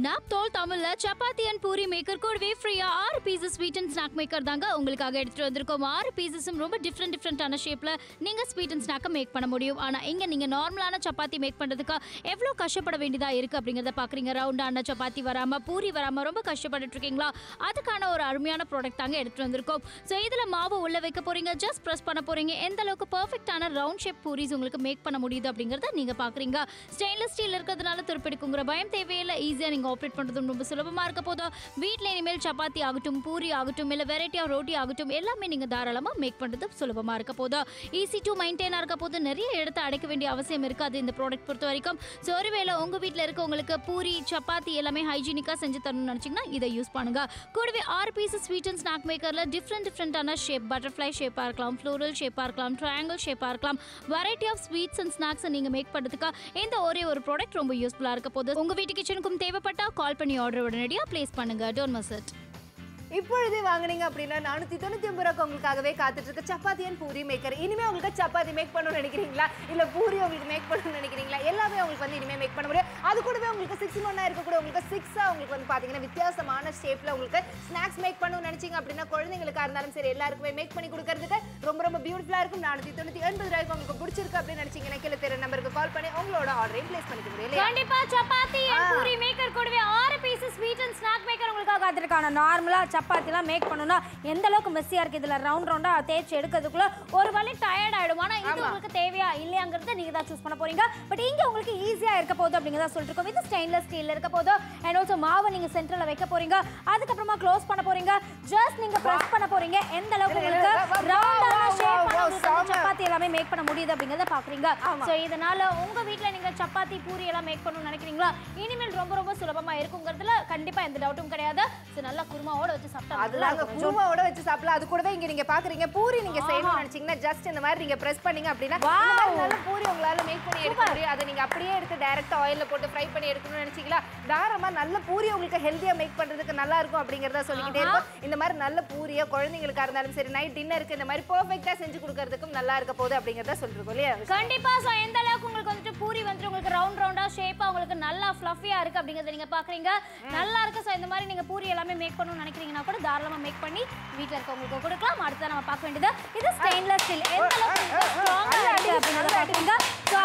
நாப்தோல் தமிழ்ல chapati and puri maker கூடவே ஃப்ரீயா 6 pieces sweet and snack maker தாங்க உங்களுக்காக எடுத்துட்டு வந்திருக்கோம். 6 பீசஸும் ரொம்ப டிஃப்ரெண்டான ஷேப்ல நீங்க ஸ்வீட் அண்ட் ஸ்நாக்கை மேக் பண்ண முடியும். ஆனா இங்க நீங்க நார்மலான சப்பாத்தி மேக் பண்றதுக்கு எவ்வளவு கஷ்டப்பட வேண்டியதா இருக்கு அப்படிங்கறத பாக்குறீங்க. ரவுண்டான சப்பாத்தி வராம பூரி வராம ரொம்ப கஷ்டப்பட்டுட்டு இருக்கீங்களா? அதுக்கான ஒரு அருமையான ப்ராடக்ட் தாங்க எடுத்துட்டு வந்திருக்கோம். ஸோ இதுல மாவு உள்ள வைக்க போறீங்க, ஜஸ்ட் ப்ரெஸ் பண்ண போறீங்க. எந்த அளவுக்கு பர்ஃபெக்டான ரவுண்ட் ஷேப் பூரிஸ் உங்களுக்கு மேக் பண்ண முடியுது அப்படிங்கறத நீங்க பாக்குறீங்க. ஸ்டெயின்லெஸ் ஸ்டீல் இருக்கிறதுனால துருப்பிடிக்குங்கிற பயம் தேவையில்லை. ஈஸியா நீங்க ஆப்ரேட் பண்றது ரொம்ப சுலபமா இருக்க போதும். வீட்ல இனிமேல் சப்பாத்தி ஆகட்டும், பூரி ஆகட்டும், இல்ல வெரைட்டி ஆஃப் ரோட்டி ஆகட்டும், எல்லாமே நீங்க தாராளமா மேக் பண்றது சுலபமா இருக்க போதும். ஈஸி டு மெயின்டைனா இருக்க போது. நிறைய இடத்தை அடைக்க வேண்டிய அவசியம் இருக்காது இந்த ப்ராடக்ட் பொறுத்த வரைக்கும். ஸோ ஒருவேளை உங்க வீட்டில் இருக்கவங்களுக்கு பூரி சப்பாத்தி எல்லாமே ஹைஜீனிக்கா செஞ்சு தரணும்னு நினைச்சீங்கன்னா இதை யூஸ் பண்ணுங்க. கூடவே 6 பீசஸ் ஸ்வீட் அண்ட் ஸ்நாக் மேக்கர்ல டிஃப்ரெண்டான ஷேப், பட்டர்ஃப்ளை ஷேப்பா இருக்கலாம், ஃப்ளோரல் ஷேப்பா இருக்கலாம், ட்ரையாங்கிள் ஷேப்பா இருக்கலாம், variety of sweets and snacks நீங்க மேக் பண்றதுக்கு இந்த ஒரே ஒரு ப்ராடக்ட் ரொம்ப யூஸ்ஃபுல்லா இருக்க போது. உங்க வீட்டு கிச்சனுக்கும் தேவைப்பட்டா கால் பண்ணி ஆர்டர் உடனடியாக பிளேஸ் பண்ணுங்க. Don't miss it. இப்பொழுதே வாங்குனீங்க அப்படின்னா 499 ரூபாய்க்கு உங்களுக்காகவே காத்துட்டு இருக்கு சப்பாத்தி அண்ட் பூரி மேக்கர். இனிமே உங்களுக்கு சப்பாத்தி மேக் பண்ணணும்னு நினைக்கிறீங்களா, இல்ல பூரி உங்களுக்கு மேக் பண்ணணும்னு நினைக்கிறீங்களா, எல்லாமே உங்களுக்கு வந்து இனிமே மேக் பண்ண முடியும். அது கூடவே உங்களுக்கு 6-in-1 இருக்கக்கூட உங்களுக்கு 6 உங்களுக்கு வந்து பாத்தீங்கன்னா வித்தியாசமான ஷேப்ல உங்களுக்கு ஸ்நாக்ஸ் மேக் பண்ணணும்னு நினைச்சீங்க அப்படின்னா குழந்தைங்களுக்கா இருந்தாலும் சரி எல்லாருக்குமே மேக் பண்ணி கொடுக்கறதுக்கு ரொம்ப பியூட்டிஃபுல்லா இருக்கும். 499 ரூபாய்க்கு உங்களுக்கு பிடிச்சிருக்கு அப்படின்னு நினைச்சீங்கன்னா கீழே தெரிய நம்பருக்கு கால் பண்ணி உங்களோட ஆர்டரையும் பிளேஸ் பண்ணிக்க முடியும். கண்டிப்பா சப்பாத்தி அண்ட் பூரி மேக்கர் கூடவே 6 pieces sweet and snack maker உங்களுக்காக காத்திருக்கான. நார்மலா சப்பாத்திலாம் மேக் பண்ணணும்னா எந்த அளவுக்கு மெஸ்ஸியா இருக்கு. இதுல ரவுண்டா தேய்ச்சி எடுக்கிறதுக்குள்ள ஒரு வழி டயர்ட் ஆயிடும். ஆனா இது உங்களுக்கு தேவையா இல்லையாங்கிறத நீங்க தான் சூஸ் பண்ண போறீங்க. பட் இங்க உங்களுக்கு ஈஸியா இருக்க போகுது அப்படிங்கறத சொல்லிட்டு இருக்கோம். இது ஸ்டெயின்லெஸ் ஸ்டீல்ல இருக்க போகுது. அண்ட் ஆல்சோ மாவை நீங்க சென்டர்ல வைக்க போறீங்க, அதுக்கப்புறமா க்ளோஸ் பண்ண போறீங்க, ஜஸ்ட் நீங்க பிரஸ் பண்ண போறீங்க. எந்த அளவுக்கு உங்களுக்கு ரவுண்டான ஷேப்பான சப்பாத்தி எல்லாமே மேக் பண்ண முடியுது அப்படிங்கறத பாக்குறீங்க. சோ இதனால உங்க வீட்ல நீங்க சப்பாத்தி பூரி எல்லாம் மேக் பண்ணணும்னு நினைக்கிறீங்களா, இனிமேல் ரொம்ப சுலபமா இருக்குங்கிறதுல கண்டிப்பா எந்த டவுட்டும் கிடையாது. சோ நல்லா குருமாவோட வச்சு சாப்பிட்டா குருமாவோட வச்சு சாப்பிடலாம். அது கூடவே இங்க நீங்க பாக்குறீங்க பூரி நீங்க செய்யணும்னு நினைச்சீங்கன்னா ஜஸ்ட் இந்த மாதிரி நீங்க பிரஸ் பண்ணீங்க அப்படின்னா நல்ல பூரி உங்களால மேக் பண்ணி எடுக்க முடியும். அதை நீங்க அப்படியே எடுத்து டைரக்டா ஆயில்ல போட்டு ஃப்ரை பண்ணி எடுக்கணும்னு நினைச்சீங்களா, தாராளமா நல்ல பூரி உங்களுக்கு ஹெல்தியா மேக் பண்றதுக்கு நல்லா இருக்கும் அப்படிங்கறத சொல்லிக்கிட்டே இருக்கோம். இந்த மாதிரி நல்ல பூரிய குழந்தைங்களுக்கா இருந்தாலும் சரி நைட் டின்னருக்கு இந்த மாதிரி பெர்ஃபெக்ட்டா செஞ்சு கொடுக்கறதுக்கும் நல்லா இருக்க போகுது அப்படிங்கறத சொல்லிருக்கோம் இல்லையா? கண்டிப்பா. சோ எந்த அளவுக்கு உங்களுக்கு வந்துட்டு பூரி வந்து உங்களுக்கு ரவுண்டா ஷேப்பா உங்களுக்கு நல்லா ஃப்ளஃபியா இருக்கு அப்படிங்கறத நீங்க பாக்குறீங்க. நல்லா இருக்கு. சோ இந்த மாதிரி நீங்க பூரி எல்லாமே மேக் பண்ணணும்னு நினைக்கிறீங்கன்னா கூட தாராளமா மேக் பண்ணி வீட்ல இருக்கவங்களுக்கு கொடுக்கலாம். அடுத்து நம்ம பார்க்க வேண்டியது இது ஸ்டெயின்லெஸ் ஸ்டீல். எந்த அளவுக்கு ஸ்ட்ராங்கா இருக்கு அப்படிங்கறத பாக்குறீங்க. சோ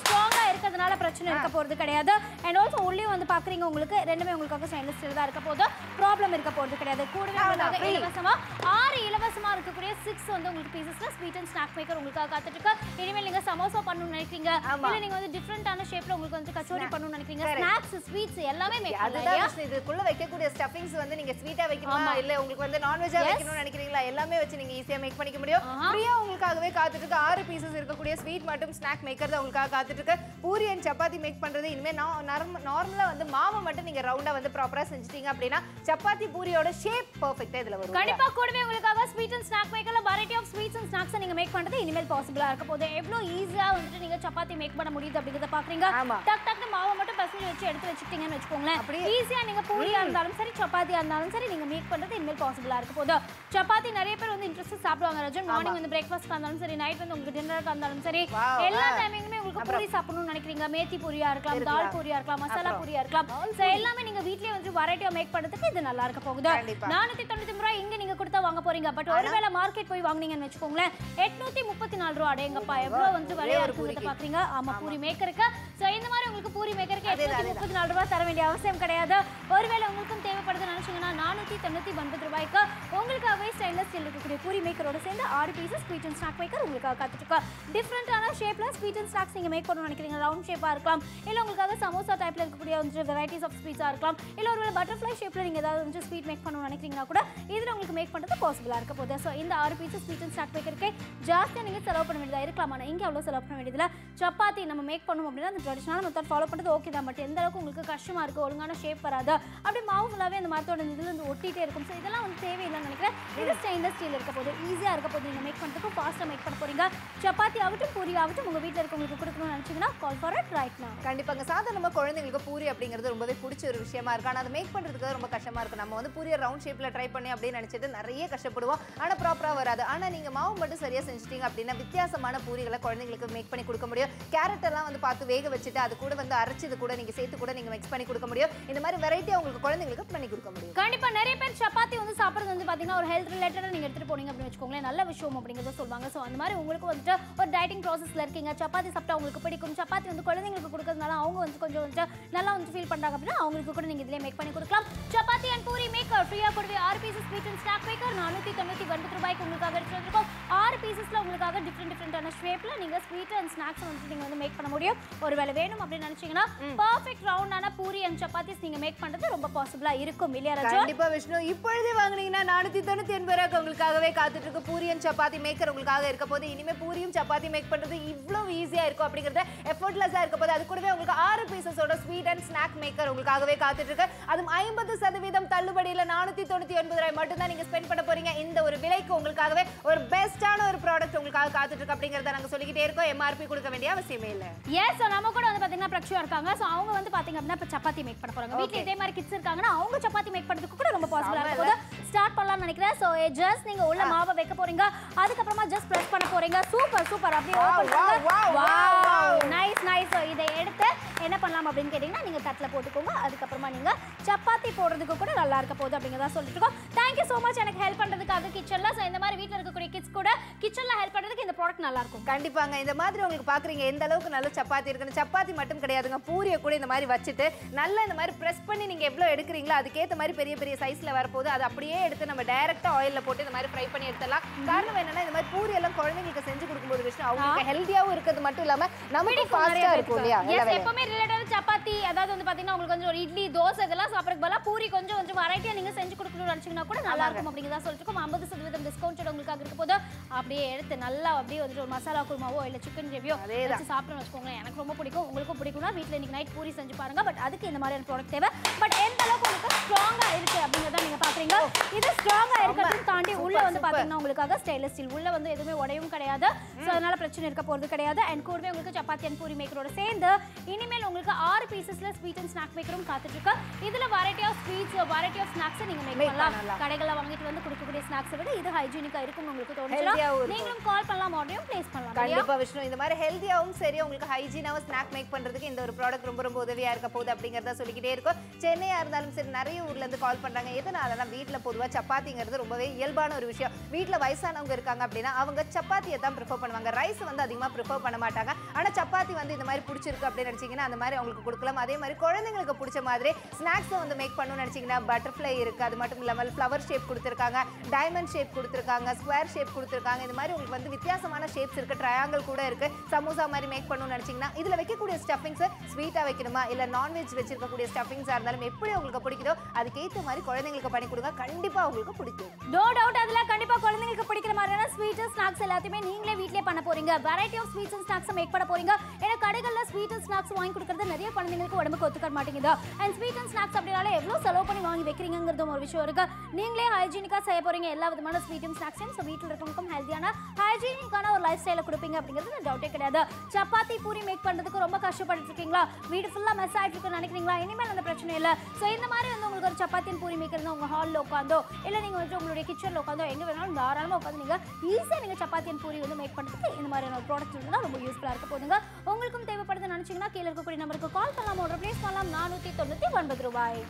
ஸ்ட்ராங்கா இருக்கிறதுனால பிரச்சனை இருக்க போறது கிடையாது. அண்ட் ஆல்சோ உள்ளே வந்து பாக்குறீங்க உங்களுக்கு ரெண்டுமே உங்களுக்காக ஸ்டெயின்லெஸ் ஸ்டீல் தான் இருக்க போது. ப்ராப்ளம் இருக்க போறது கிடையாது. கூடவே உங்களுக்காக இலவசமா 6 இலவசமா இருக்கக்கூடிய 6 வந்து உங்களுக்கு பீசஸ்ல ஸ்வீட் அண்ட் ஸ்நாக் மேக்கர் உங்களுக்காக காத்துட்டு இருக்கு. இனிமேல் நீங்க சமோசா பண்ணணும்னு நினைக்கிறீங்க, இல்ல நீங்க வந்து டிஃபரெண்டான ஷேப்ல உங்களுக்கு வந்து கச்சோரி பண்ணணும்னு நினைக்கிறீங்க, ஸ்நாக்ஸ் ஸ்வீட்ஸ் எல்லாமே மேக் பண்ணலாம். இதுக்குள்ள வைக்கக்கூடிய ஸ்டஃபிங்ஸ் வந்து நீங்க ஸ்வீட்டா வைக்கணுமா இல்ல உங்களுக்கு வந்து நான்வெஜ்ஜா வைக்கணும்னு நினைக்கிறீங்களா, எல்லாமே வச்சு நீங்க ஈஸியா மேக் பண்ணிக்க முடியும். ஃப்ரீயா உங்களுக்காகவே காத்துட்டு இருக்கு 6 பீசஸ் இருக்கக்கூடிய ஸ்வீட் மற்றும் ஸ்நாக் மேக்கர் தான் உங்களுக்காக காத்துட்டு இருக்கு. பூரி அண்ட் சப்பாத்தி மேக் பண்றது இனிமே நார்மலா வந்து மாவை மட்டும் நீங்க ரவுண்டா வந்து ப்ராப்பரா செஞ்சிட்டீங்க அப்படின்னா சப்பாத்தி பூரியோட ஷேப் பெர்ஃபெக்ட்டா இதுல வரும். கண்டிப்பா. கூடவே உங்களுக்காக ஸ்வீட் அண்ட் ஸ்நாக் மேக்கர்ல variety of sweets and snacks நீங்க மேக் பண்றது இனிமேல் பாசிபிளா இருக்க போகுது. எவ்வளவு ஈஸியா வந்து நீங்க சப்பாத்தி மேக் பண்ண முடியுது அப்படிங்கறத பாக்குறீங்க. டக்கு மாவை மட்டும் பசங்க வச்சு எடுத்து வச்சிட்டீங்கன்னு வெச்சுக்கோங்களேன், ஈஸியா நீங்க பூரியா இருந்தாலும் சரி சப்பாத்தியா இருந்தாலும் சரி நீங்க மேக் பண்றது இனிமேல் பாசிபிளா இருக்க போகுது. சப்பாத்தி நிறைய பேர் வந்து இன்ட்ரெஸ்ட் சாப்பிடுவாங்க ரஜன். மார்னிங் வந்து பிரேக்ஃபாஸ்ட் இருந்தாலும் சரி, நைட் வந்து உங்களுக்கு டின்னருக்கு இருந்தாலும் சரி, எல்லா டைமிங்குமே உங்களுக்கு பூரி சாப்பிடணும்னு நினைக்கிறீங்க. மேத்தி பூரியா இருக்கலாம், தால் பூரியா இருக்கலாம், மசாலா பூரியா இருக்கலாம். சோ எல்லாமே நீங்க வீட்லயே வந்து வெரைட்டியா மேக் பண்றதுக்கு இது நல்லா இருக்க போகுது. 499 ரூபாய் இங்க நீங்க கொடுத்தா வாங்க போறீங்க. பட் ஒருவேளை மார்க்கெட் போய் வாங்குனீங்கன்னு வெச்சுக்கோங்களேன் 834 ரூபாய். அடேங்கப்பா எவ்வளவு வந்து விலையா இருக்குன்னு பாக்குறீங்க. ஆமா பூரி மேக்கருக்கு. சோ இந்த மாதிரி உங்களுக்கு பூரி மேக்கருக்கு 834 ரூபாய் தர வேண்டிய அவசியம் கிடையாது. ஒருவேளை உங்களுக்கும் தேவைப்படுது நினைச்சீங்கன்னா 499 ரூபாய்க்கு உங்களுக்காகவே ஸ்டெயின்லெஸ் ஸ்டீல் இருக்கக்கூடிய பூரி மேக்கரோட சேர்ந்து 6 pieces sweet and snack maker உங்களுக்காக காத்துட்டு இருக்கு. டிஃபரெண்டான ஷேப்ல ஸ்வீட் அண்ட் ஸ்நாக்ஸ் நீங்க மேக் பண்ணணும்னு நினைக்கிறீங்க, ரவுண்ட் ஷேப்பா இருக்கலாம், இல்ல உங்களுக்காக சமோசா டைப்ல இருக்கக்கூடிய வந்து வெரைட்டிஸ் ஆஃப் ஸ்வீட்ஸா இருக்கலாம், இல்ல ஒரு பட்டர்ஃப்ளை ஷேப்ல நீங்க ஏதாவது வந்து ஸ்வீட் மேக் பண்ணணும்னு நினைக்கிறீங்கன்னா கூட இதுல உங்களுக்கு மேக் பண்றது பாசிபிளா இருக்க போகுது. சோ இந்த 6 பீசஸ் ஸ்வீட் அண்ட் ஸ்நாக் மேக்கருக்கு ஜாஸ்தியா நீங்க செலவு பண்ண வேண்டியதா இருக்கலாம். ஆனா இங்க அவ்வளவு செலவு பண்ண வேண்டியதுல சப்பாத்தி நம்ம மேக் பண்ணணும் அப்படின்னா அந்த ட்ரெடிஷனல் மெத்தட் ஃபாலோ பண்றது ஓகே தான். பட் எந்த அளவுக்கு உங்களுக்கு கஷ்டமா இருக்கு, ஒழுங்கான ஷேப் வராது, அப்படி மாவு ஃபுல்லாவே அந்த மரத்தோட இதுல இருந்து ஒட்டிட்டே இருக்கும். சோ இதெல்லாம் வந்து தேவையில்லைன்னு நினைக்கிறேன். இது ஸ்டெயின்லெஸ் ஸ்டீல் இருக்க போது ஈஸியா இருக்க போது. நீங்க மேக் பண்றதுக்கு ஃபாஸ்டா மேக் பண்ண போறீங்க. சப்பாத்தி ஆகட்டும் பூரி ஆகட்டும் உங்க வீட்ல இருக்கவங்களுக்கு கொடுக்கணும்னு நினைச்சீங்கன்னா கால் for it right now. கண்டிப்பாங்க சாதாரணமா குழந்தைகளுக்கு பூரி அப்படிங்கிறது ரொம்பவே பிடிச்ச ஒரு விஷயமா இருக்கு. ஆனா அதை மேக் பண்றதுக்கு ரொம்ப கஷ்டமா இருக்கு. நம்ம வந்து பூரியை ரவுண்ட் ஷேப்ல ட்ரை பண்ணி அப்படியே நினைச்சிட்டு நிறைய கஷ்டப்படுவோம். ஆனா ப்ராப்பரா வராது. ஆனா நீங்க மாவு மட்டும் சரியா செஞ்சுட்டீங்க அப்படின்னா வித்தியாசமான பூரிகளை குழந்தைகளுக்கு மேக் பண்ணி கொடுக்க முடியும். கேரட் எல்லாம் வந்து பார்த்து வேக வச்சுட்டு அது கூட வந்து அரைச்சது கூட நீங்க சேர்த்து கூட நீங்க மிக்ஸ் பண்ணி கொடுக்க முடியும். இந்த மாதிரி வெரைட்டியா உங்களுக்கு குழந்தைகளுக்கு பண்ணி கொடுக்க முடியும். கண்டிப்பா நிறைய பேர் சப்பாத்தி வந்து சாப்பிடுறது வந்து பாத்தீங்கன்னா ஒரு ஹெல்த் ரிலேட்டடா நீங்க எடுத்துட்டு போனீங்க அப்படின்னு வச்சுக்கோங்களேன், நல்ல விஷயம் அப்படிங்கறத சொல்வாங்க. சோ அந்த மாதிரி உங்களுக்கு வந்துட்டு ஒரு டயட்டிங் ப்ராசஸ்ல இருக்கீங்க, சப்பாத்தி சாப்பிட்டா உங்களுக்கு பிடிக்கும், சப்பாத்தி வந்து குழந்தைங்களுக்கு கொடுக்கறதுனால அவங்க வந்து கொஞ்சம் நல்லா வந்து ஃபீல் பண்றாங்க அப்படின்னா அவங்களுக்கு கூட நீங்க இதிலே மேக் பண்ணி கொடுக்கலாம். சப்பாத்தி அண்ட் பூரி மேக்கர் ஃப்ரீயா கூடவே 6 pieces sweet and snack maker 499 ரூபாய்க்கு உங்களுக்காக எடுத்து வந்திருக்கோம். 6 பீசஸ்ல உங்களுக்காக டிஃபரெண்டான ஷேப்ல நீங்க ஸ்வீட் அண்ட் ஸ்நாக்ஸ் வந்து நீங்க வந்து மேக் பண்ண முடியும். ஒருவேளை வேணும் அப்படின்னு நினைச்சீங்கன்னா பெர்ஃபெக்ட் ரவுண்டான பூரி அண்ட் சப்பாத்திஸ் நீங்க மேக் பண்றது ரொம்ப பாசிபிளா இருக்கும் இல்லையா ராஜா? கண்டிப்பா விஷ்ணு, இப்பொழுதே வாங்குனீங்கன்னா 498 ரூபாய்க்கு உங்களுக்காகவே காத்துட்டு இருக்கு பூரி அண்ட் சப்பாத்தி மேக்கர் உங்களுக்காக இருக்க போது. இனிமே பூரியும் சப்பாத்தி மேக் பண்றது இவ்வளவு ஈஸியா இருக்கும் அப்படிங்கறது எஃபர்ட்லெஸ்ஸா இருக்க போது. அது கூடவே உங்களுக்கு 6 பீசஸோட ஸ்வீட் அண்ட் ஸ்நாக் மேக்கர் உங்களுக்காகவே காத்துட்டு இருக்கு. அதுவும் 50% தள்ளுபடியில 499 ரூபாய் மட்டும் தான் நீங்க ஸ்பெண்ட் பண்ண போறீங்க. இந்த ஒரு விலைக்கு உங்களுக்காகவே ஒரு பெஸ்டான ஒரு ப்ராடக்ட் உங்களுக்காக காத்துட்டு இருக்கு அப்படிங்கறத நாங்க சொல்லிக்கிட்டே இருக்கோம். எம்ஆர்பி கொடுக்க வேண்டிய அவசியமே இல்ல. எஸ், நம்ம கூட வந்து பாத்தீங்கன்னா பிரக்ஷா இருக்காங்க. சோ அவங்க வந்து பாத்தீங்க அப்படின்னா இப்ப சப்பாத்தி மேக் பண்ண போறாங்க. வீட்ல இதே மாதிரி கிட்ஸ் இருக்காங்கன்னா அவங்க சப்பாத்தி மேக் பண்றதுக்கு கூட ரொம்ப பாசிபிளா இருக்கும். ஸ்டார்ட் பண்ணலாம்னு நினைக்கிறேன். சோ ஜஸ்ட் நீங்க உள்ள மாவை வைக்க போறீங்க, அதுக்கு அப்புறமா ஜஸ்ட் பிரஸ் பண்ண போறீங்க. சூப்பர் சூப்பர், அப்படியே ஓபன் பண்ணுங்க. Wow, nice nice. சோ இதை எடுத்து என்ன பண்ணலாம் அப்படின்னு கேட்டீங்கன்னா நீங்க தட்டுல போட்டுக்கோங்க. அதுக்கு அப்புறமா நீங்க சப்பாத்தி போடுறதுக்கு கூட நல்லா இருக்க போகுது அப்படிங்கறத சொல்லிட்டு இருக்கோம். தேங்க் யூ சோ மச் எனக்கு ஹெல்ப் பண்றதுக்காக கிச்சன்ல. சோ இந்த மாதிரி வீட்ல இருக்கக்கூடிய கிட்ஸ் கூட கிச்சன்ல ஹெல்ப் பண்றதுக்கு இந்த ப்ராடக்ட் நல்லா இருக்கும். கண்டிப்பாங்க. இந்த மாதிரி உங்களுக்கு பாக்குறீங்க எந்த அளவுக்கு நல்ல சப்பாத்தி இருக்குன்னு. சப்பாத்தி மட்டும் கிடையாதுங்க, பூரியை கூட இந்த மாதிரி வச்சுட்டு நல்லா இந்த மாதிரி பிரஸ் பண்ணி நீங்க எவ்வளவு எடுக்கிறீங்களோ அதுக்கேற்ற மாதிரி பெரிய பெரிய சைஸ்ல வரப்போகுது. அது அப்படியே எடுத்து நம்ம டைரக்டா ஆயில்ல போட்டு இந்த மாதிரி ஃப்ரை பண்ணி எடுத்துடலாம். காரணம் என்னன்னா இந்த மாதிரி பூரி எல்லாம் குழந்தைங்களுக்கு செஞ்சு கொடுக்கும்போது விஷயம் அவங்களுக்கு ஹெல்தியாவும் இருக்கிறது மட்டும் இல்லாம நமக்கு ஃபாஸ்டா இருக்கும் இல்லையா? எப்பவுமே ரிலேட்டட் சப்பாத்தி அதாவது வந்து பாத்தீங்கன்னா உங்களுக்கு கொஞ்சம் ஒரு இட்லி தோசை இதெல்லாம் சாப்பிடறதுக்கு பதிலா பூரி கொஞ்சம் கொஞ்சம் வெரைட்டியா நீங்க செஞ்சு கொடுக்கணும்னு நினைச்சீங்கன்னா கூட நல்லா இருக்கும் அப்படிங்கறத சொல்லிட்டு 50% டிஸ்கவுண்ட் உங்களுக்காக இருக்க போது. அப்படியே எடுத்து நல்லா அப்படியே வந்து ஒரு மசாலா குருமாவோ இல்ல சிக்கன் கிரேவியோ வச்சு சாப்பிடணும்னு வச்சுக்கோங்க. எனக்கு ரொம்ப பிடிக்கும், உங்களுக்கும் பிடிக்கும்னா வீட்ல இன்னைக்கு நைட் பூரி செஞ்சு பாருங்க. பட் அதுக்கு இந்த மாதிரியான ப்ராடக்ட் தேவை. பட் எந்த அளவுக்கு உங்களுக்கு ஸ்ட்ராங்கா இருக்கு அப்படிங்கறத நீங்க பாக்குறீங்க. இது ஸ்ட்ராங்கா இருக்கிறதையும் தாண்டி உள்ள வந்து பாத்தீங்கன்னா உங்களுக்காக ஸ்டெயின்லெஸ் ஸ்டீல் உள்ள வந்து எதுவுமே உடையும் கிடையாது. சோ அதனால பிரச்சனை இருக்க போறது கிடையாது. அண்ட் கூடவே உங்களுக்கு சப்பாத்தி அண்ட் பூரி மேக்கரோட சேர்ந்து இனிமேல் உங்களுக்கு 6 பீசஸ்ல ஸ்வீட் அண்ட் ஸ்நாக் மேக்கரும் காத்துட்டு இருக்கு. இதுல variety of sweets variety of snacks நீங்க மேக் பண்ணலாம். கடைகள்ல வாங்கிட்டு வந்து கொடுக்கக்கூடிய ஸ்நாக்ஸ் விட இது ஹைஜீனிக்கா இருக்கும் உங்களுக்கு தோணுச்சுனா நீங்களும் கால் பண்ணலாம், ஆர்டரும் பிளேஸ் பண்ணலாம். கண்டிப்பா விஷ்ணு, இந்த மாதிரி ஹெல்தியாவும் சரி உங்களுக்கு ஹைஜீனாவும் ஸ்நாக் மேக் பண்றதுக்கு இந்த ஒரு ப்ராடக்ட் ரொம்ப ரொம்ப உதவியா இருக்க போகுது அப்படிங்கறத சொல்லிக்கிட்டே இருக்கோம். சென்னையா இருந்தாலும் சரி நிறைய ஊர்ல இருந்து கால் பண்றாங்க. எதனாலனா வீட்ல பொதுவா சப்பாத்திங்கிறது ரொம்பவே இயல்பான ஒரு விஷயம். வீட்ல வயசானவங்க இருக்காங்க அப்படின்னா அவங்க சப்பாத்தியை தான் ப்ரிஃபர் பண்ணுவாங்க, ரைஸ் வந்து அதிகமா ப்ரிஃபர் பண்ண மாட்டாங்க. ஆனா சப்பாத்தி வந்து இந்த மாதிரி பிடிச்சிருக்கு அப்படின்னு நினைச்சீங்கன்னா அந்த மாதிரி அவங்களுக்கு கொடுக்கலாம். அதே மாதிரி குழந்தைங்களுக்கு பிடிச்ச மாதிரி ஸ்நாக்ஸ் வந்து மேக் பண்ணணும்னு நினைச்சீங்கன்னா பட்டர்ஃப்ளை இருக்கு, அது மட்டும் இல்லாமல் ஃப்ளவர் ஷேப் கொடுத்துருக்காங்க, டைமண்ட் ஷேப் கொடுத்துருக்காங்க, ஸ்கொயர் ஷேப் கொடுத்துருக்காங்க. இந்த மாதிரி உங்களுக்கு வந்து வித்தியாசமான ஷேப்ஸ் இருக்கு, ட்ரையாங்கிள் கூட இருக்கு. சமோசா மாதிரி மேக் பண்ணணும்னு நினைச்சீங்கன்னா இதுல வைக்கக்கூடிய ஸ்டஃபிங்ஸ் ஸ்வீட்டா வைக்கணுமா இல்ல நான்வெஜ் வச்சிருக்கக்கூடிய ஸ்டஃபிங்ஸா இருந்தாலும் எப்படி உங்களுக்கு பிடிக்குதோ அதுக்கேற்ற மாதிரி குழந்தைங்களுக்கு பண்ணி கொடுங்க. கண்டிப்பா உங்களுக்கு பிடிக்கும். நோ டவுட், அதுல கண்டிப்பா குழந்தைங்களுக்கு பிடிக்கிற மாதிரியான ஸ்வீட் ஸ்நாக்ஸ் எல்லாத்தையுமே நீங்களே வீட்லயே பண்ண போறீங்க. Variety of sweets and snacks make பண்ண போறீங்க. ஏன்னா கடைகள்ல ஸ்வீட் அண்ட் ஸ்நாக்ஸ் வாங்கி கொடுக்கறது நிறைய குழந்தைங்களுக்கு உடம்புக்கு ஒத்துக்க மாட்டேங்குது. அண்ட் ஸ்வீட் அண்ட் ஸ்நாக்ஸ் அப்படினால எவ்வளவு செலவு பண்ணி வாங்கி வைக்கிறீங்கிறது ஒரு விஷயம் இருக்கு. நீங்களே ஹைஜீனிக்கா செய்ய போறீங்க எல்லா விதமான ஸ்வீட் அண்ட் ஸ்நாக்ஸையும். ஸோ வீட்டில் இருக்கவங்களுக்கும் ஹெல்தியான ஹைஜீனிக்கான ஒரு லைஃப் ஸ்டைல கொடுப்பீங்க அப்படிங்கிறது டவுட்டே கிடையாது. சப்பாத்தி பூரி மேக் பண்றதுக்கு ரொம்ப கஷ்டப்பட்டு இருக்கீங்களா, வீடு ஃபுல்லா மெஸ் ஆயிட்டு இருக்குன்னு நினைக்கிறீங்களா, இனிமேல் அந்த பிரச்சனை இல்லை. ஸோ இந்த மாதிரி வந்து உங்களுக்கு ஒரு சப்பாத்தி பூரி மேக் இருந்தால் உங்க ஹாலில் உட்காந்தோ இல்லை நீங்கள் வந்து உங்களுடைய கிச்சனில் உட்காந்தோ எங்கே வேணாலும் தாராளமாக உட்காந்து நீங்கள் ஈஸியாக நீங்கள் சப்பாத்தி பூரி வந்து மேக் பண்ணுறதுக்கு இந்த மாதிரியான ஒரு ப்ராடக்ட் இருந்தால் ரொம்ப யூஸ்ஃபுல்லாக இருக்க போதுங்க. உங்களுக்கும் தேவைப்படுதுன்னு நினச்சிங்கன்னா கீழே இருக்கக்கூடிய நம்பருக்கு கால் பண்ணலாம், ஆர்டர் ப்ளேஸ் பண்ணலாம். 499 ரூபாய்.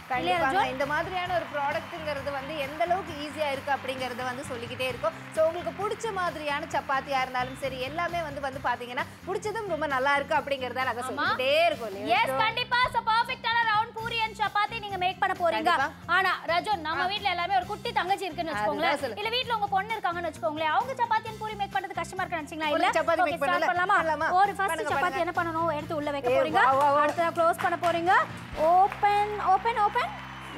கண்டிப்பாங்க. இந்த மாதிரியான ஒரு ப்ராடக்ட்ங்கிறது வந்து எந்த அளவுக்கு ஈஸியா இருக்கு அப்படிங்கறத வந்து சொல்லிக்கிட்டே இருக்கும். சோ உங்களுக்கு பிடிச்ச மாதிரியான சப்பாத்தியா இருந்தாலும் சரி எல்லாமே வந்து பாத்தீங்கன்னா பிடிச்சதும் ரொம்ப நல்லா இருக்கு அப்படிங்கறத நாங்க சொல்லிக்கிட்டே இருக்கோம். எஸ் கண்டிப்பா. சோ பெர்ஃபெக்ட்டான ரவுண்ட் பூரி அண்ட் சப்பாத்தி நீங்க மேக் பண்ண போறீங்க. ஆனா ரஜன் நம்ம வீட்ல எல்லாமே ஒரு குட்டி தங்கச்சி இருக்குன்னு வெச்சுக்கோங்களேன், இல்ல வீட்ல உங்க பொண்ணு இருக்காங்கன்னு வெச்சுக்கோங்களேன், அவங்க சப்பாத்தி அண்ட் பூரி மேக் பண்றது கஷ்டமா இருக்குன்னு நினைச்சீங்களா? இல்ல சப்பாத்தி மேக் பண்ணலாமா? ஒரு ஃபர்ஸ்ட் சப்பாத்தி என்ன பண்ணனும், எடுத்து உள்ள வைக்க போறீங்க, அடுத்து க்ளோஸ் பண்ண போறீங்க. Open open open.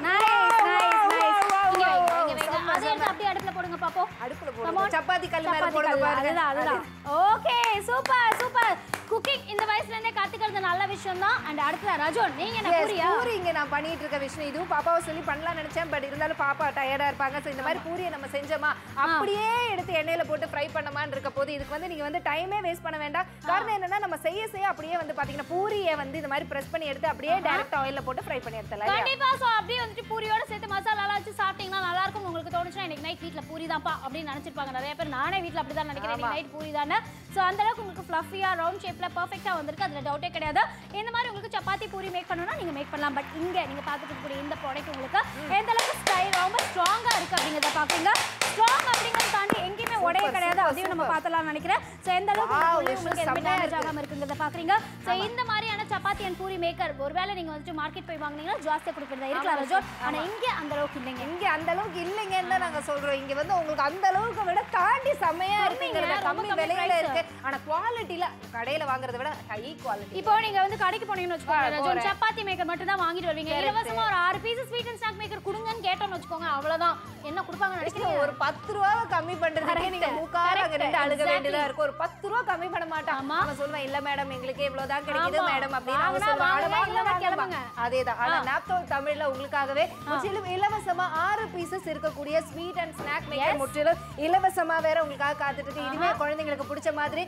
Nice nice nice. இங்க வைங்க. அதே அப்படியே அடுப்புல போடுங்க பாப்போம். அடுப்புல போடுங்க. சப்பாத்தி கல்லு மேல போடுங்க பாருங்க. அதுதான். Okay super super. குக்கிங் இந்த வயசுல இருந்தே கத்துக்கிறது நல்ல விஷயம் தான். அண்ட் அடுத்து ரஜோன் நீங்க என்ன பூரியா? பூரி இங்க நான் பண்ணிட்டு இருக்க விஷயம் இதுவும் பாப்பாவை சொல்லி பண்ணலாம்னு நினைச்சேன். பட் இருந்தாலும் பாப்பா டயர்டா இருப்பாங்க. ஸோ இந்த மாதிரி பூரியை நம்ம செஞ்சோமா அப்படியே எடுத்து எண்ணெயில போட்டு ஃப்ரை பண்ணமான்னு இருக்க போது இதுக்கு வந்து நீங்க வந்து டைமே வேஸ்ட் பண்ண வேண்டாம். காரணம் என்னன்னா நம்ம செய்ய அப்படியே வந்து பாத்தீங்கன்னா பூரியை வந்து இந்த மாதிரி பிரஸ் பண்ணி எடுத்து அப்படியே டைரக்ட் ஆயில்ல போட்டு ஃப்ரை பண்ணி எடுத்துடலாம். கண்டிப்பா. சோ அப்படியே வந்து பூரியோட சேர்த்து மசாலா வச்சு சாப்பிட்டீங்கன்னா நல்லா இருக்கும். உங்களுக்கு தோணுச்சுனா இன்னைக்கு நைட் வீட்ல பூரி தான்ப்பா அப்படி நினைச்சிருப்பாங்க நிறைய பேர். நானே வீட்ல அப்படி தான் நினைக்கிறேன். இன்னைக்கு நைட் பூரி தானே. சோ அந்த அளவுக்கு உங்களுக்கு ஃப்ளஃபியா ரவுண்ட் ஷேப்ல பெர்ஃபெக்ட்டா வந்திருக்கு. அதுல டவுட்டே கிடையாது. இந்த மாதிரி உங்களுக்கு சப்பாத்தி பூரி மேக் பண்ணனும்னா நீங்க மேக் பண்ணலாம். பட் இங்க நீங்க பாத்துட்டு இருக்கக்கூடிய இந்த ப்ராடக்ட் உங்களுக்கு எந்த அளவுக்கு ஸ்டைல் ரொம்ப ஸ்ட்ராங்கா இருக்கு அப்படிங்கறத பாப்பீங்க. ஸ்ட்ராங் அப்படிங்கறத தாண்டி எங்கேயுமே உடைய கிடையாது. அதையும் நம்ம பார்த்தலாம் நினைக்கிறேன். சோ எந்த அளவுக்கு உங்களுக்கு எந்த டேமேஜ் ஆகாம இருக்குங்கறத பாக்குறீங்க. சோ இந்த மாதிரியான சப்பாத்தி அண்ட் பூரி மேக்கர் ஒருவேளை நீங்க வந்து மார்க்கெட் போய் வாங்குனீங்கன்னா ஜாஸ்தியா கொடுக்கறதா இருக்கலாம் ரஜோ. ஆனா இங்க அந்த அளவுக்கு இல்லைங்க. இங்க அந்த அளவுக்கு இல்லைங்கன்னு நாங்க சொல்றோம். இங்க வந்து உங்களுக்கு அந்த அளவுக்கு விட தாண்டி செமையா இருக்குங்கிறது கம்மி விலையில இருக்கு. ஆனா குவாலிட்டில கடையில வாங்குறத விட ஹை குவாலிட்டி. இப்போ நீங்க வந்து கடைக்கு போனீங்கன்னு வெச்சுக்கோங்க ரஜோ, சப்பாத்தி மேக்கர் மட்டும் தான் வாங்கிட்டு வருவீங்க. இலவசமா ஒரு 6 piece sweet and snack maker கொடுங்கன்னு கேட்டோம்னு வெச்சுக்கோங்க. அவ்வளவுதான். என்ன கொடுப்பாங்கன்னு நினைக்கிறீங்க? ஒரு 10 ரூபாய் கம்மி பண்றதுக்கு நீங்க மூக்கார அங்க ரெண்டு அழுக வேண்டியதா இருக்கு. ஒரு 10 ரூபாய் கம்மி பண்ண மாட்டான். அவன் சொல்லுவான் இல்ல மேடம் எங்களுக்கு இவ்வளவு தான் கிடைக்குது மேடம் அப்படின்னு அவங்க சொல்லுவாங்க. அதேதான். ஆனா நாப்தோல் தமிழ்ல உங்களுக்காகவே முற்றிலும் இலவசமா 6 பீசஸ் இருக்கக்கூடிய ஸ்வீட் அண்ட் ஸ்நாக் மேக்கர் முற்றிலும் இலவசமா வேற உங்களுக்காக காத்துட்டு இருக்கு. இதுவே குழந்தைங்களுக்கு பிடிச்ச மாதிரி